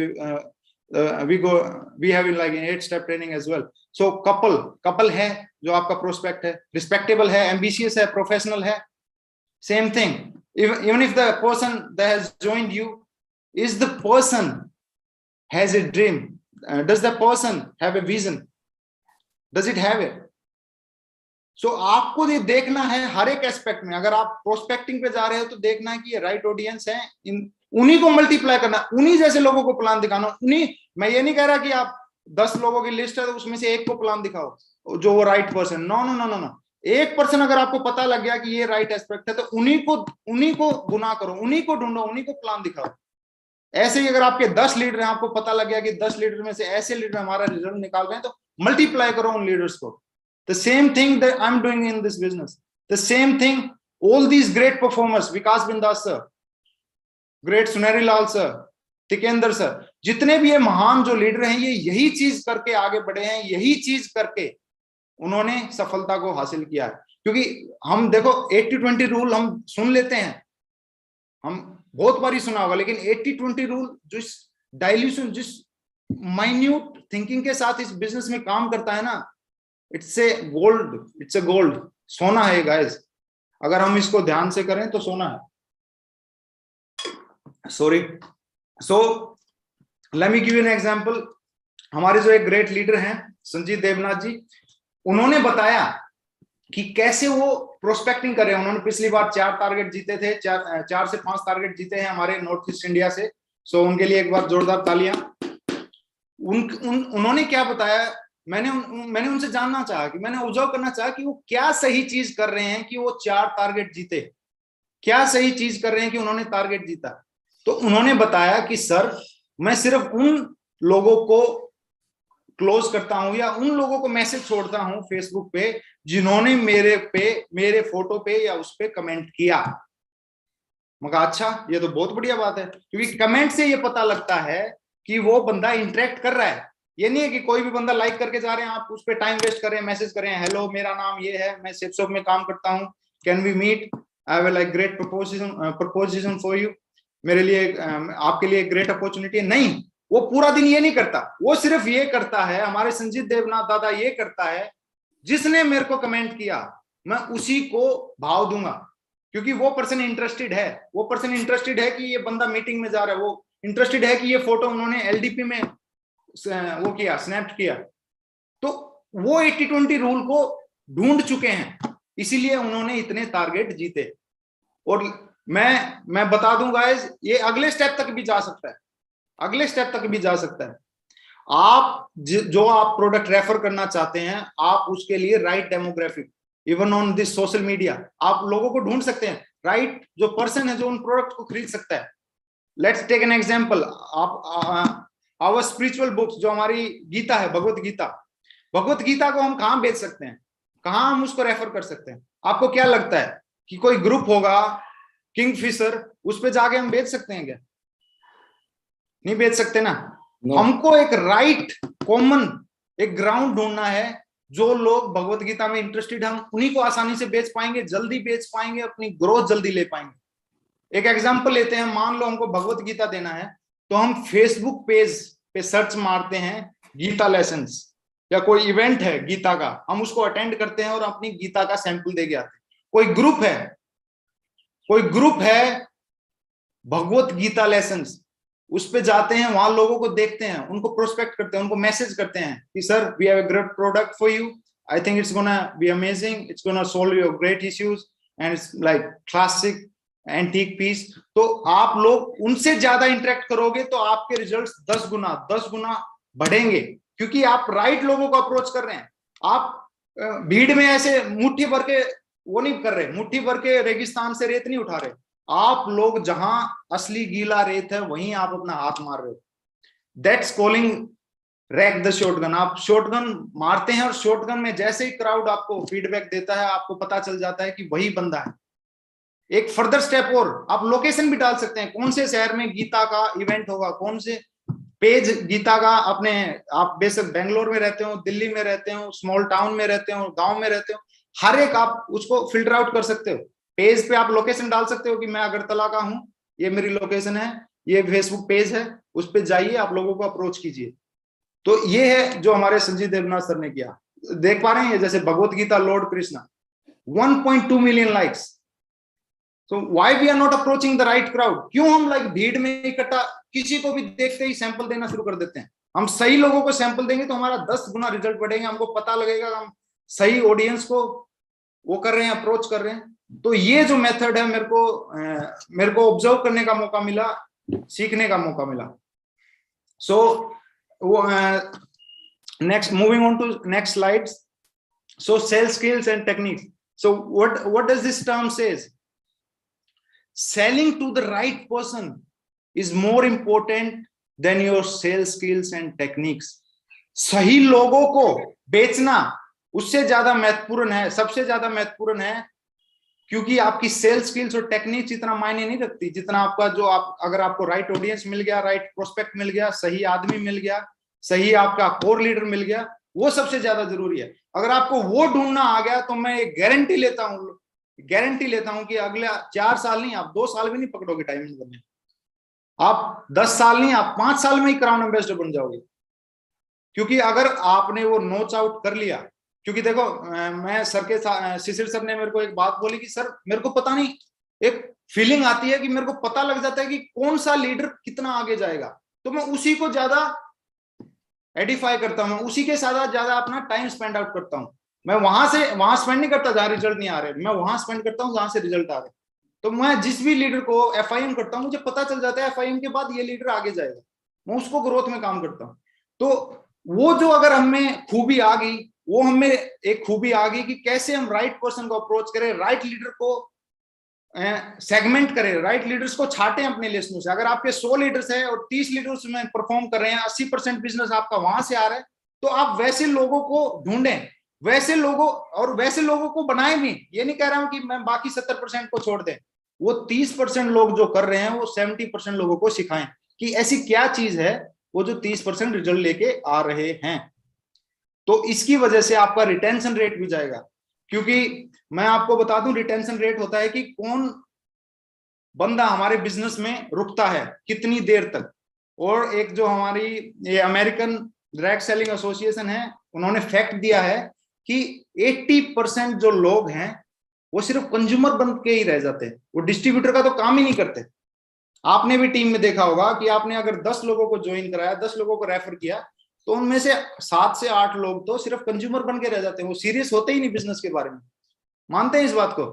we have in like an 8-step training as well. So couple है जो आपका prospect है, respectable है, ambitious है, professional है, same thing. Even if the person that has joined you is the person has a dream, does the person have a vision? Does it have it? So आपको ये देखना है हर एक aspect में। अगर आप प्रोस्पेक्टिंग पे जा रहे हो तो देखना है कि ये राइट ऑडियंस है, उन्हीं को मल्टीप्लाई करना, उन्हीं जैसे लोगों को प्लान दिखाना। उन्हीं, मैं ये नहीं कह रहा कि आप 10 लोगों की लिस्ट है तो उसमें से एक को प्लान दिखाओ जो वो right person. No no no no no, एक पर्सन अगर आपको पता लग गया कि ये राइट एस्पेक्ट है तो उन्हीं को गुना करो, उन्हीं को ढूंढो, उन्हीं को प्लान दिखाओ। ऐसे ही अगर आपके 10 लीडर हैं, आपको पता लग गया कि 10 लीडर में से ऐसे लीडर हमारा रिजल्ट निकाल रहे हैं, तो मल्टीप्लाई करो उन लीडर्स को। The same thing that I'm doing in this business. The same thing, all these great performers, Vikas Bindas sir, great Suneri Lal sir, Tikender sir, जितने भी ये महान जो लीडर हैं, ये यही चीज करके आगे बढ़े हैं, यही चीज करके उन्होंने सफलता को हासिल किया है। क्योंकि हम देखो 80-20 रूल हम सुन लेते हैं, हम बहुत बारी सुना होगा, लेकिन 80-20 रूल जिस डाइल्यूशन, जिस माइन्यूट थिंकिंग के साथ इस बिजनेस में काम करता है ना, इट्स ए गोल्ड, सोना है गाइस। अगर हम इसको ध्यान से करें तो सोना है। Sorry, so let me give you an example. हमारे जो एक ग्रेट लीडर हैं संजीत देवनाथ जी, उन्होंने बताया कि कैसे वो प्रोस्पेक्टिंग कर रहे हैं। उन्होंने पिछली बार 4 टारगेट जीते थे, 4 से 5 टारगेट जीते हैं हमारे नॉर्थ ईस्ट इंडिया से। सो उनके लिए एक बार जोरदार तालियां। उन्होंने क्या बताया, मैंने उनसे जानना चाहा, कि मैंने ऑब्जर्व करना चाहा कि वो क्या सही चीज कर रहे हैं कि वो 4 टारगेट जीते, क्या सही चीज कर रहे हैं कि उन्होंने टारगेट जीता। तो उन्होंने बताया कि सर मैं सिर्फ उन लोगों को क्लोज करता हूं या उन लोगों को मैसेज छोड़ता हूं फेसबुक पे जिन्होंने मेरे फोटो पे या उस पे कमेंट किया। मगर अच्छा, ये तो बहुत बढ़िया बात है, क्योंकि कमेंट से ये पता लगता है कि वो बंदा इंटरेक्ट कर रहा है। ये नहीं है कि कोई भी बंदा लाइक करके जा रहे हैं, आप उस पर टाइम वेस्ट कर रहे हैं, मैसेज कर रहे हैं, हेलो मेरा नाम ये है, मैं सेप्सोप में काम करता हूँ, can we meet, I have like great proposition for you, मेरे लिए आपके लिए ग्रेट अपॉर्चुनिटी है। नहीं, वो पूरा दिन ये नहीं करता, वो सिर्फ ये करता है, हमारे संजीत देवनाथ दादा ये करता है, जिसने मेरे को कमेंट किया मैं उसी को भाव दूंगा, क्योंकि वो पर्सन इंटरेस्टेड है, वो पर्सन इंटरेस्टेड है कि ये बंदा मीटिंग में जा रहा है, वो इंटरेस्टेड है कि ये फोटो उन्होंने एलडीपी में वो किया, स्नैप किया। तो वो 80-20 रूल को ढूंढ चुके हैं, इसीलिए उन्होंने इतने टारगेट जीते। और मैं बता दूं गाइस, ये अगले स्टेप तक भी जा सकता है, अगले स्टेप तक भी जा सकता है। आप जो आप प्रोडक्ट रेफर करना चाहते हैं, आप उसके लिए right demographic, even on this social media, आप लोगों को ढूंढ सकते हैं, राइट जो पर्सन है जो उन प्रोडक्ट को खरीद सकता है। लेट्स टेक एन एग्जांपल, आप आवर स्पिरिचुअल बुक्स, जो हमारी गीता है, भगवत गीता, भगवत गीता को हम कहां बेच सकते हैं, कहां हम उसको रेफर कर सकते हैं? आपको क्या लगता है कि कोई ग्रुप होगा किंगफिशर, उस पे जाके हम बेच सकते हैं क्या? नहीं बेच सकते ना। No. हमको एक राइट कॉमन एक ग्राउंड ढूंढना है, जो लोग भगवत गीता में इंटरेस्टेड, हम उन्हीं को आसानी से बेच पाएंगे, जल्दी बेच पाएंगे, अपनी ग्रोथ जल्दी ले पाएंगे। एक एग्जांपल लेते हैं, मान लो हमको भगवत गीता देना है, तो हम फेसबुक पेज पे सर्च मारते हैं गीता लेसन्स, या कोई इवेंट है गीता का, हम उसको अटेंड करते हैं और अपनी गीता का सैंपल दे के आते हैं। कोई ग्रुप है भगवत गीता लेसन्स, उस पे जाते हैं, वहां लोगों को देखते हैं, उनको प्रोस्पेक्ट करते हैं, उनको मैसेज करते हैं कि sir we have a great product for you, I think it's gonna be amazing, it's gonna solve your great issues and it's like classic antique piece. तो आप लोग उनसे ज्यादा इंटरेक्ट करोगे तो आपके रिजल्ट्स 10 गुना बढ़ेंगे, क्योंकि आप राइट लोगों को अप्रोच कर रहे हैं। आप भीड़ में ऐसे मुट्ठी भर के वो नहीं कर रहे, मुट्ठी भर के रेगिस्तान से रेत नहीं उठा रहे, आप लोग जहां असली गीला रेत है वहीं आप अपना हाथ मार रहे हो। That's calling rack the shotgun. आप शॉटगन मारते हैं और शॉटगन में जैसे ही क्राउड आपको फीडबैक देता है, आपको पता चल जाता है कि वही बंदा है। एक फर्दर स्टेप और, आप लोकेशन भी डाल सकते हैं, कौन से शहर में गीता का इवेंट होगा, कौन से पेज गीता का, अपने आप बेशक बेंगलोर में रहते हो, दिल्ली में रहते हो, स्मॉल टाउन में रहते हो, गांव में रहते हो, हर एक आप उसको फिल्टर आउट कर सकते हो। पेज पे आप लोकेशन डाल सकते हो कि मैं अगरतला का हूं, ये मेरी लोकेशन है, ये फेसबुक पेज है, उस पे जाइए, आप लोगों को अप्रोच कीजिए। तो ये है जो हमारे संजीत देवनाथ सर ने किया। देख पा रहे हैं, जैसे Bhagavad Gita lord Krishna 1.2 million likes. So why we are not approaching the right crowd? क्यों हम लाइक भीड़ में इकट्ठा किसी को भी देखते ही सैंपल देना शुरू कर देते हैं? हम सही लोगों को सैंपल देंगे तो हमारा 10 गुना रिजल्ट बढ़ेंगे, हमको पता लगेगा हम सही ऑडियंस को वो कर रहे हैं, अप्रोच कर रहे हैं। तो ये जो मेथड है, मेरे को ऑब्जर्व करने का मौका मिला, सीखने का मौका मिला। So next, moving on to next slides. So sales skills and techniques. So what does this term says? Selling to the right person is more important than your sales skills and techniques. सही लोगों को बेचना उससे ज्यादा महत्वपूर्ण है, सबसे ज्यादा महत्वपूर्ण है, क्योंकि आपकी सेल्स स्किल्स और टेक्निक्स इतना मायने नहीं रखती जितना आपका जो अगर आपको राइट ऑडियंस मिल गया, राइट प्रोस्पेक्ट मिल गया, सही आदमी मिल गया, सही आपका कोर लीडर मिल गया, वो सबसे ज्यादा जरूरी है। अगर आपको वो ढूंढना आ गया तो मैं एक गारंटी लेता हूं कि अगले 4 साल नहीं, आप 2 साल भी नहीं पकड़ोगे टाइमिंग करने, आप 10 साल नहीं, आप 5 साल में ही क्राउन एम्बेसडर बन जाओगे। क्योंकि अगर आपने वो नोच आउट कर लिया, क्योंकि देखो मैं सर के शिशिर सर ने मेरे को एक बात बोली कि सर मेरे को पता नहीं, एक फीलिंग आती है कि मेरे को पता लग जाता है कि कौन सा लीडर कितना आगे जाएगा, तो मैं उसी को ज्यादा एडिफाई करता हूं, उसी के साथ ज्यादा अपना टाइम स्पेंड आउट करता हूं। मैं वहां स्पेंड नहीं करता जहां रिजल्ट नहीं आ रहे, मैं वहां स्पेंड करता हूं जहां से रिजल्ट आ रहे। तो मैं जिस भी लीडर को FIM करता हूं, मुझे पता चल जाता है FIM के बाद ये लीडर आगे जाएगा, मैं उसको ग्रोथ में काम करता हूं। तो वो जो अगर हमें खूबी आ गई, वो हमें एक खूबी आ गई कि कैसे हम राइट पर्सन को अप्रोच करें, राइट लीडर को सेगमेंट करें, राइट लीडर्स को छाटें अपने लिस्टों से। अगर आपके 100 लीडर्स हैं और 30 लीडर्स में परफॉर्म कर रहे हैं, 80% बिजनेस आपका वहां से आ रहा है, तो आप वैसे लोगों को ढूंढें, वैसे लोगों, और वैसे लोगों को बनाए भी। ये नहीं कह रहा हूं कि मैं बाकी 70% को छोड़ दें, वो 30% लोग जो कर रहे हैं वो 70% लोगों को सिखाएं कि ऐसी क्या चीज है वो जो 30% रिजल्ट लेके आ रहे हैं। तो इसकी वजह से आपका रिटेंशन रेट भी जाएगा, क्योंकि मैं आपको बता दूं रिटेंशन रेट होता है कि कौन बंदा हमारे बिजनेस में रुकता है कितनी देर तक। और एक जो हमारी ये अमेरिकन डायरेक्ट सेलिंग एसोसिएशन है, उन्होंने फैक्ट दिया है कि 80% जो लोग हैं वो सिर्फ कंज्यूमर बन के ही रह जाते हैं, वो डिस्ट्रीब्यूटर का तो काम ही नहीं करते। आपने भी टीम में देखा होगा कि आपने अगर 10 लोगों को ज्वाइन कराया, 10 लोगों को रेफर किया, तो उनमें से 7 से 8 लोग तो सिर्फ कंज्यूमर बन के रह जाते हैं, वो सीरियस होते ही नहीं बिजनेस के बारे में। मानते हैं इस बात को?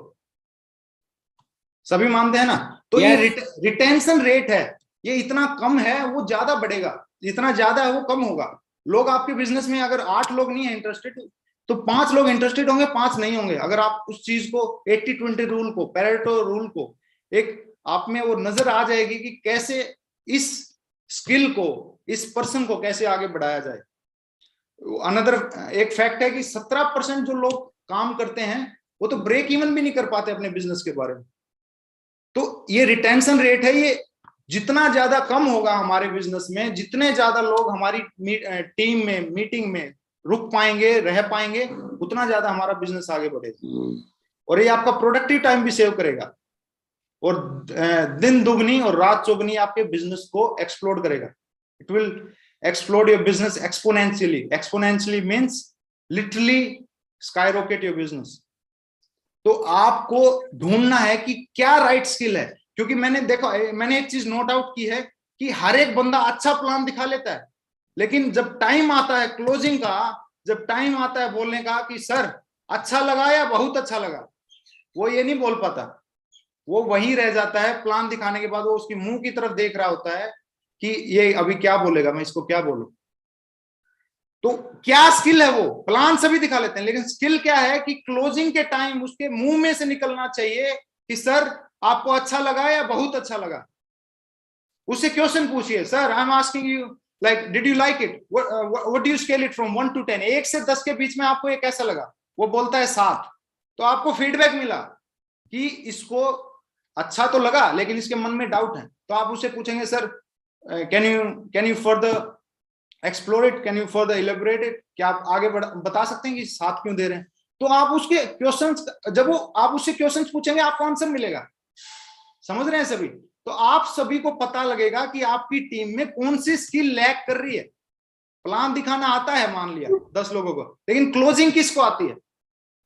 सभी मानते हैं ना? तो ये रिटेंशन रेट है, ये इतना कम है, वो ज्यादा बढ़ेगा, जितना ज्यादा है वो कम होगा। लोग आपके बिजनेस में अगर 8 लोग नहीं है इंटरेस्टेड, तो 5 लोग इंटरेस्टेड होंगे, 5 नहीं होंगे। अगर आप उस चीज को 80-20 रूल को, पेरेटो रूल को, एक आप में वो नजर आ जाएगी कि कैसे इस स्किल को, इस पर्सन को कैसे आगे बढ़ाया जाए। अनदर एक फैक्ट है कि 17% जो लोग काम करते हैं वो तो ब्रेक इवन भी नहीं कर पाते अपने बिजनेस के बारे में। तो ये रिटेंशन रेट है, ये जितना ज्यादा कम होगा हमारे बिजनेस में, जितने ज्यादा लोग हमारी टीम में, मीटिंग में रुक पाएंगे, रह पाएंगे, उतना ज्यादा हमारा बिजनेस आगे बढ़ेगा। और ये आपका प्रोडक्टिव टाइम भी सेव करेगा, और दिन दुगनी और रात चौगनी आपके बिजनेस को एक्सप्लोड करेगा। It will explode your business exponentially. Exponentially means literally skyrocket your business. तो आपको ढूंढना है कि क्या राइट स्किल है, क्योंकि मैंने देखा, मैंने एक चीज नोट आउट की है कि हर एक बंदा अच्छा प्लान दिखा लेता है, लेकिन जब टाइम आता है क्लोजिंग का, जब टाइम आता है बोलने का कि सर अच्छा लगा या बहुत अच्छा लगा, वो ये नहीं बोल पाता, वो वहीं रह जाता है। प्लान दिखाने के बाद वो उसकी मुंह की तरफ देख रहा होता है कि ये अभी क्या बोलेगा, मैं इसको क्या बोलूं। तो क्या स्किल है? वो प्लान सभी दिखा लेते हैं, लेकिन स्किल क्या है कि क्लोजिंग के टाइम उसके मुंह में से निकलना चाहिए कि सर आपको अच्छा लगा या बहुत अच्छा लगा। उससे क्वेश्चन पूछिए, sir I am asking you like did you like it, what do you scale it from 1 to 10, 1 से 10 के बीच में आपको ये कैसा लगा? वो बोलता है 7। तो आपको फीडबैक मिला कि इसको अच्छा तो लगा, लेकिन इसके मन में डाउट है। तो आप उससे पूछेंगे sir can you further explore it, can you further elaborate it, क्या आप आगे बता सकते हैं कि 7 क्यों दे रहे हैं? तो आप उसके क्वेश्चंस, जब वो आप उससे क्वेश्चंस पूछेंगे आपको आंसर मिलेगा। समझ रहे हैं सभी? तो आप सभी को पता लगेगा कि आपकी टीम में कौन सी स्किल लैक कर रही है। प्लान दिखाना आता है मान लिया 10 लोगों को, लेकिन क्लोजिंग किसको आती है,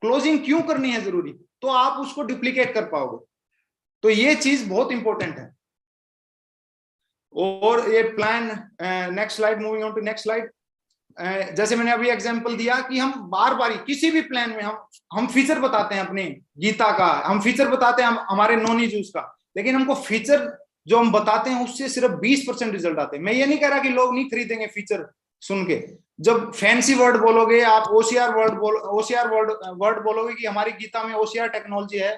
क्लोजिंग क्यों करनी है जरूरी, तो आप उसको डुप्लीकेट कर पाओगे। तो ये चीज बहुत इंपॉर्टेंट है। और ये plan, next slide, moving on to next slide. जैसे मैंने अभी एग्जांपल दिया कि हम बार बार किसी भी प्लान में हम फीचर बताते हैं अपने गीता का, हम फीचर बताते हैं हमारे नोनी जूस का, लेकिन हमको फीचर जो हम बताते हैं उससे सिर्फ 20% रिजल्ट आते हैं। मैं ये नहीं कह रहा कि लोग नहीं खरीदेंगे फीचर सुन के। जब फैंसी वर्ड बोलोगे आप, ओसीआर वर्ड बोलोगे कि हमारी गीता में ओसीआर टेक्नोलॉजी है,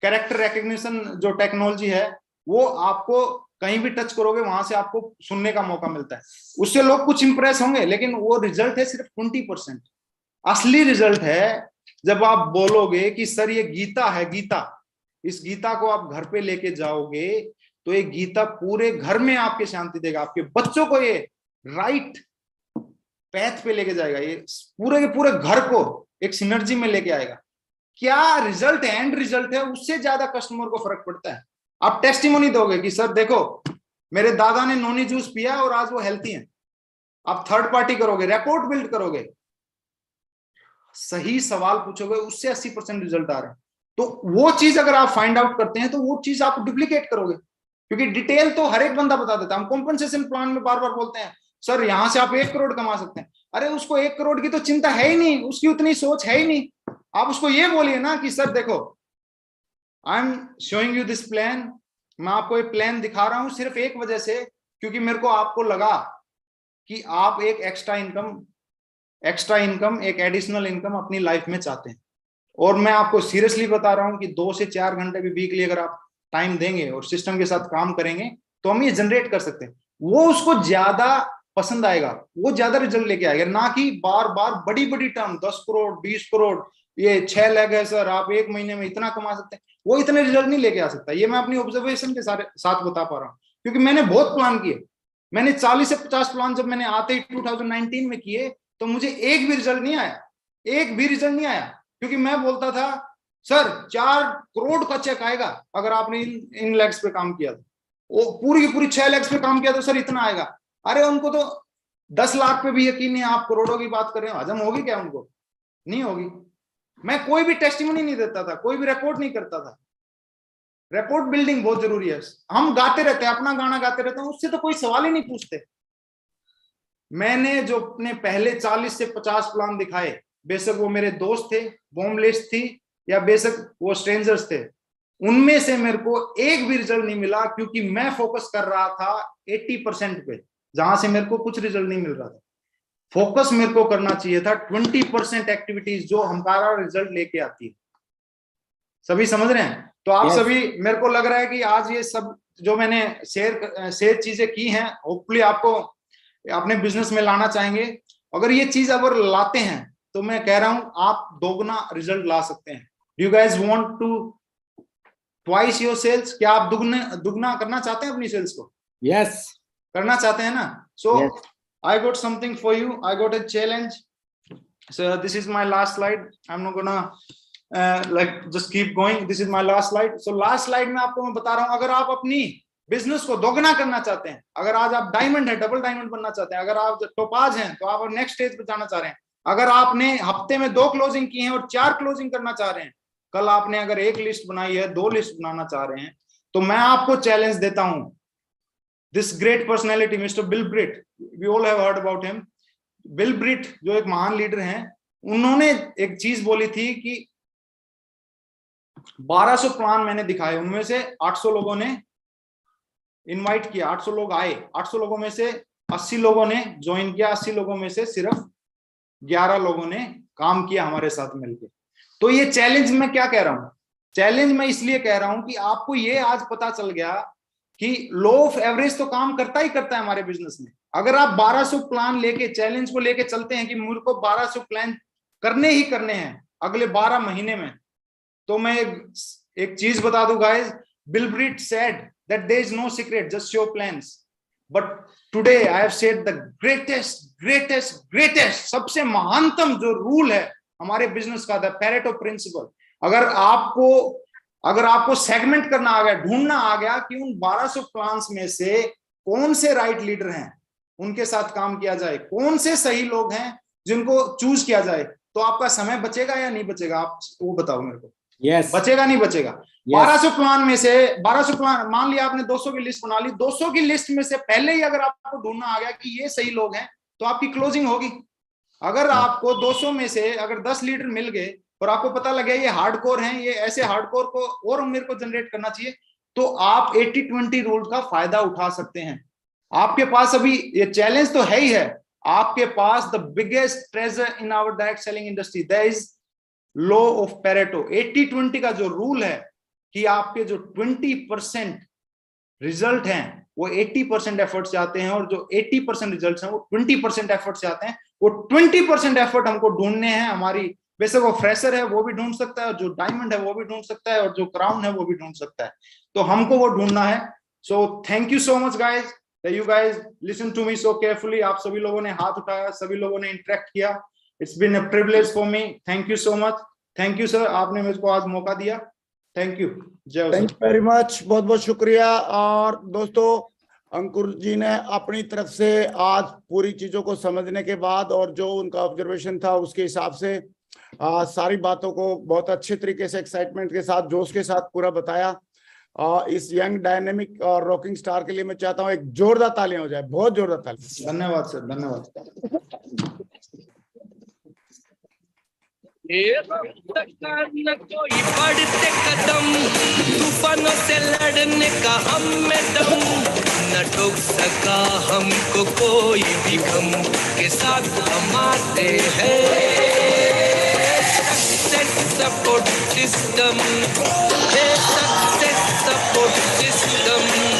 कैरेक्टर रिकग्निशन जो टेक्नोलॉजी है, वो आपको कहीं भी टच करोगे वहां से आपको सुनने का मौका मिलता है। उससे लोग कुछ इंप्रेस होंगे, लेकिन वो रिजल्ट है सिर्फ 20%। असली रिजल्ट है जब आप बोलोगे कि सर ये गीता है, गीता, इस गीता को आप घर पे लेके जाओगे तो ये गीता पूरे घर में आपके शांति देगा, आपके बच्चों को ये राइट पैथ पे लेके जाएगा, ये पूरे के पूरे घर को एक सिनर्जी में लेके आएगा। क्या रिजल्ट है, एंड रिजल्ट है, उससे ज्यादा कस्टमर को फर्क पड़ता है। आप टेस्टिमोनी दोगे कि सर देखो मेरे दादा ने नोनी जूस पिया और आज वो हेल्थी हैं। आप थर्ड पार्टी करोगे, रिपोर्ट बिल्ड करोगे, सही सवाल पूछोगे, उससे 80% रिजल्ट आ रहे हैं। तो वो चीज अगर आप फाइंड आउट करते हैं तो वो चीज आप डुप्लीकेट करोगे, क्योंकि डिटेल तो हर एक बंदा बता देता है। हम कॉम्पनसेशन प्लान में बार बार बोलते हैं सर यहां से आप 1 करोड़ कमा सकते हैं। अरे उसको 1 करोड़ की तो चिंता है ही नहीं, उसकी उतनी सोच है ही नहीं। आप उसको ये बोलिए ना कि सर देखो I am showing you this plan. मैं आपको एक प्लान दिखा रहा हूं सिर्फ एक वजह से, क्योंकि मेरे को आपको लगा कि आप एक एक्स्ट्रा इनकम, एक एडिशनल इनकम अपनी लाइफ में चाहते हैं। और मैं आपको सीरियसली बता रहा हूं कि 2 से 4 घंटे भी वीकली अगर आप टाइम देंगे और सिस्टम के साथ काम करेंगे तो हम ये जनरेट कर सकते हैं। वो उसको ज्यादा पसंद आएगा, वो ज्यादा रिजल्ट लेके आएगा, ना कि बार बार बड़ी बड़ी टर्म 10 करोड़ 20 करोड़, ये 6 लाख है सर, आप एक महीने में इतना कमा सकते हैं, वो इतने रिजल्ट नहीं लेके आ सकता। ये मैं अपनी ऑब्जर्वेशन के साथ बता पा रहा हूँ, क्योंकि मैंने बहुत प्लान किए। मैंने 40 से 50 प्लान जब मैंने आते ही 2019 में किए तो मुझे एक भी रिजल्ट नहीं आया, एक भी रिजल्ट नहीं आया, क्योंकि मैं बोलता था सर 4 करोड़ का चेक आएगा अगर आपने इन लैक्स पे काम किया, वो पूरी की पूरी 6 लैक्स पे काम किया तो सर इतना आएगा। अरे उनको तो 10 लाख पे भी यकीन नहीं, आप करोड़ों की बात कर रहे हो, हजम होगी क्या उनको? नहीं होगी। मैं कोई भी टेस्टिमनी नहीं देता था, कोई भी रिपोर्ट नहीं करता था। रिपोर्ट बिल्डिंग बहुत जरूरी है। हम गाते रहते हैं, अपना गाना गाते रहते हैं, उससे तो कोई सवाल ही नहीं पूछते। मैंने जो अपने पहले 40 से 50 प्लान दिखाए, बेशक वो मेरे दोस्त थे, बॉम्ब लिस्ट थी, या बेशक वो स्ट्रेंजर्स थे, उनमें से मेरे को एक भी रिजल्ट नहीं मिला, क्योंकि मैं फोकस कर रहा था 80% पे, जहां से मेरे को कुछ रिजल्ट नहीं मिल रहा था। फोकस मेरे को करना चाहिए था 20% एक्टिविटीज जो हमारा रिजल्ट लेके आती है। सभी समझ रहे हैं? तो आप सभी, मेरे को लग रहा है कि आज ये सब जो मैंने शेयर चीजें की हैं, होपफुली आपको अपने बिजनेस में लाना चाहेंगे। अगर ये चीज अगर लाते हैं तो मैं कह रहा हूं आप दोगुना रिजल्ट ला सकते हैं। You guys want to twice your sales? क्या आप दुगना करना चाहते हैं अपनी सेल्स को? यस, करना चाहते हैं ना? So I got something for you, I got a challenge. So this is my last slide, I am not gonna like just keep going, this is my last slide. So last slide में आपको मैं बता रहा हूं, अगर आप अपनी business को दोगुना करना चाहते हैं, अगर आज आप डायमंड है, डबल डायमंड बनना चाहते हैं, अगर आप टोपाज हैं तो आप नेक्स्ट स्टेज पे जाना चाह रहे हैं, अगर आपने हफ्ते में 2 क्लोजिंग की हैं और 4 क्लोजिंग करना चाह रहे हैं, कल आपने अगर 1 लिस्ट बनाई है, 2 लिस्ट बनाना चाह रहे हैं, तो मैं आपको चैलेंज देता हूं। This great personality mister Bill Britt, we all have heard about him. Bill Britt जो एक महान लीडर हैं, उन्होंने एक चीज बोली थी कि 1200 प्लान मैंने दिखाए, उनमें से 800 लोगों ने इनवाइट किया, 800 लोग आए, 800 लोगों में से 80 लोगों ने ज्वाइन किया, 80 लोगों में से सिर्फ 11 लोगों ने काम किया हमारे साथ मिलकर। तो ये चैलेंज मैं क्या कह रहा हूं? चैलेंज मैं इसलिए कह रहा हूं कि आपको ये आज पता चल गया कि लॉ ऑफ एवरेज तो काम करता ही करता है हमारे बिजनेस में। अगर आप 1200 प्लान लेके, चैलेंज को लेके चलते हैं कि मुझे को 1200 प्लान करने ही करने हैं अगले 12 महीने में, तो मैं एक चीज बता दूं guys, Bill Britt said that there is no secret, just show plans. But today I have said the greatest सबसे महानतम जो रूल है हमारे बिजनेस का, द पैरेटो प्रिंसिपल। अगर आपको सेगमेंट करना आ गया, ढूंढना आ गया कि उन 1200 प्लान्स में से कौन से राइट लीडर हैं, उनके साथ काम किया जाए, कौन से सही लोग हैं जिनको चूज किया जाए, तो आपका समय बचेगा या नहीं बचेगा? आप वो बताओ मेरे को। यस, बचेगा नहीं बचेगा? 1200 प्लान में से 1200 प्लान, मान लिया आपने 200 की लिस्ट बना ली, 200 की लिस्ट में से पहले ही अगर आपको ढूंढना आ गया कि ये सही लोग हैं, तो आपकी क्लोजिंग होगी। अगर आपको 200 में से अगर 10 लीडर मिल गए और आपको पता लगे ये हार्डकोर हैं, ये ऐसे हार्डकोर को और मेरे को जनरेट करना चाहिए, तो आप 80-20 रूल का फायदा उठा सकते हैं। आपके पास अभी ये चैलेंज तो है ही है, आपके पास the biggest treasure in our direct selling industry, that is law of Pareto. 80-20 का जो रूल है कि आपके जो 20% रिजल्ट हैं वो 80% एफर्ट से आते हैं, और जो 80% रिजल्ट हैं वो 20% एफर्ट से आते हैं। वो 20% एफर्ट हमको ढूंढने हैं। हमारी वैसे वो फ्रेशर है वो भी ढूंढ सकता है, और जो डायमंड है वो भी ढूंढ सकता है, और जो क्राउन है वो भी ढूंढ सकता है, तो हमको वो ढूंढना है। So thank you so much guys, you guys listen to me so carefully. आप सभी लोगों ने हाथ उठाया, सभी लोगों ने इंटरेक्ट किया, it's been a privilege for me. Thank you so much, thank you sir, आपने मेरे को आज मौका दिया। Thank you, Jai. Thank you very much, बहुत बहुत शुक्रिया। और दोस्तों, अंकुर जी ने अपनी तरफ से आज पूरी चीजों को समझने के बाद और जो उनका ऑब्जर्वेशन था उसके हिसाब से सारी बातों को बहुत अच्छे तरीके से, एक्साइटमेंट के साथ, जोश के साथ पूरा बताया। इस यंग डायनेमिक और रॉकिंग स्टार के लिए मैं चाहता हूँ एक जोरदार तालियां हो जाए, बहुत जोरदार तालियां। धन्यवाद सर, धन्यवाद। न कोई बढ़ते कदम, तूफानों से लड़ने का हम में दम, न ठोक सका हमको कोई भी गम, के साथ हम आते हैं। Success support system, success support system.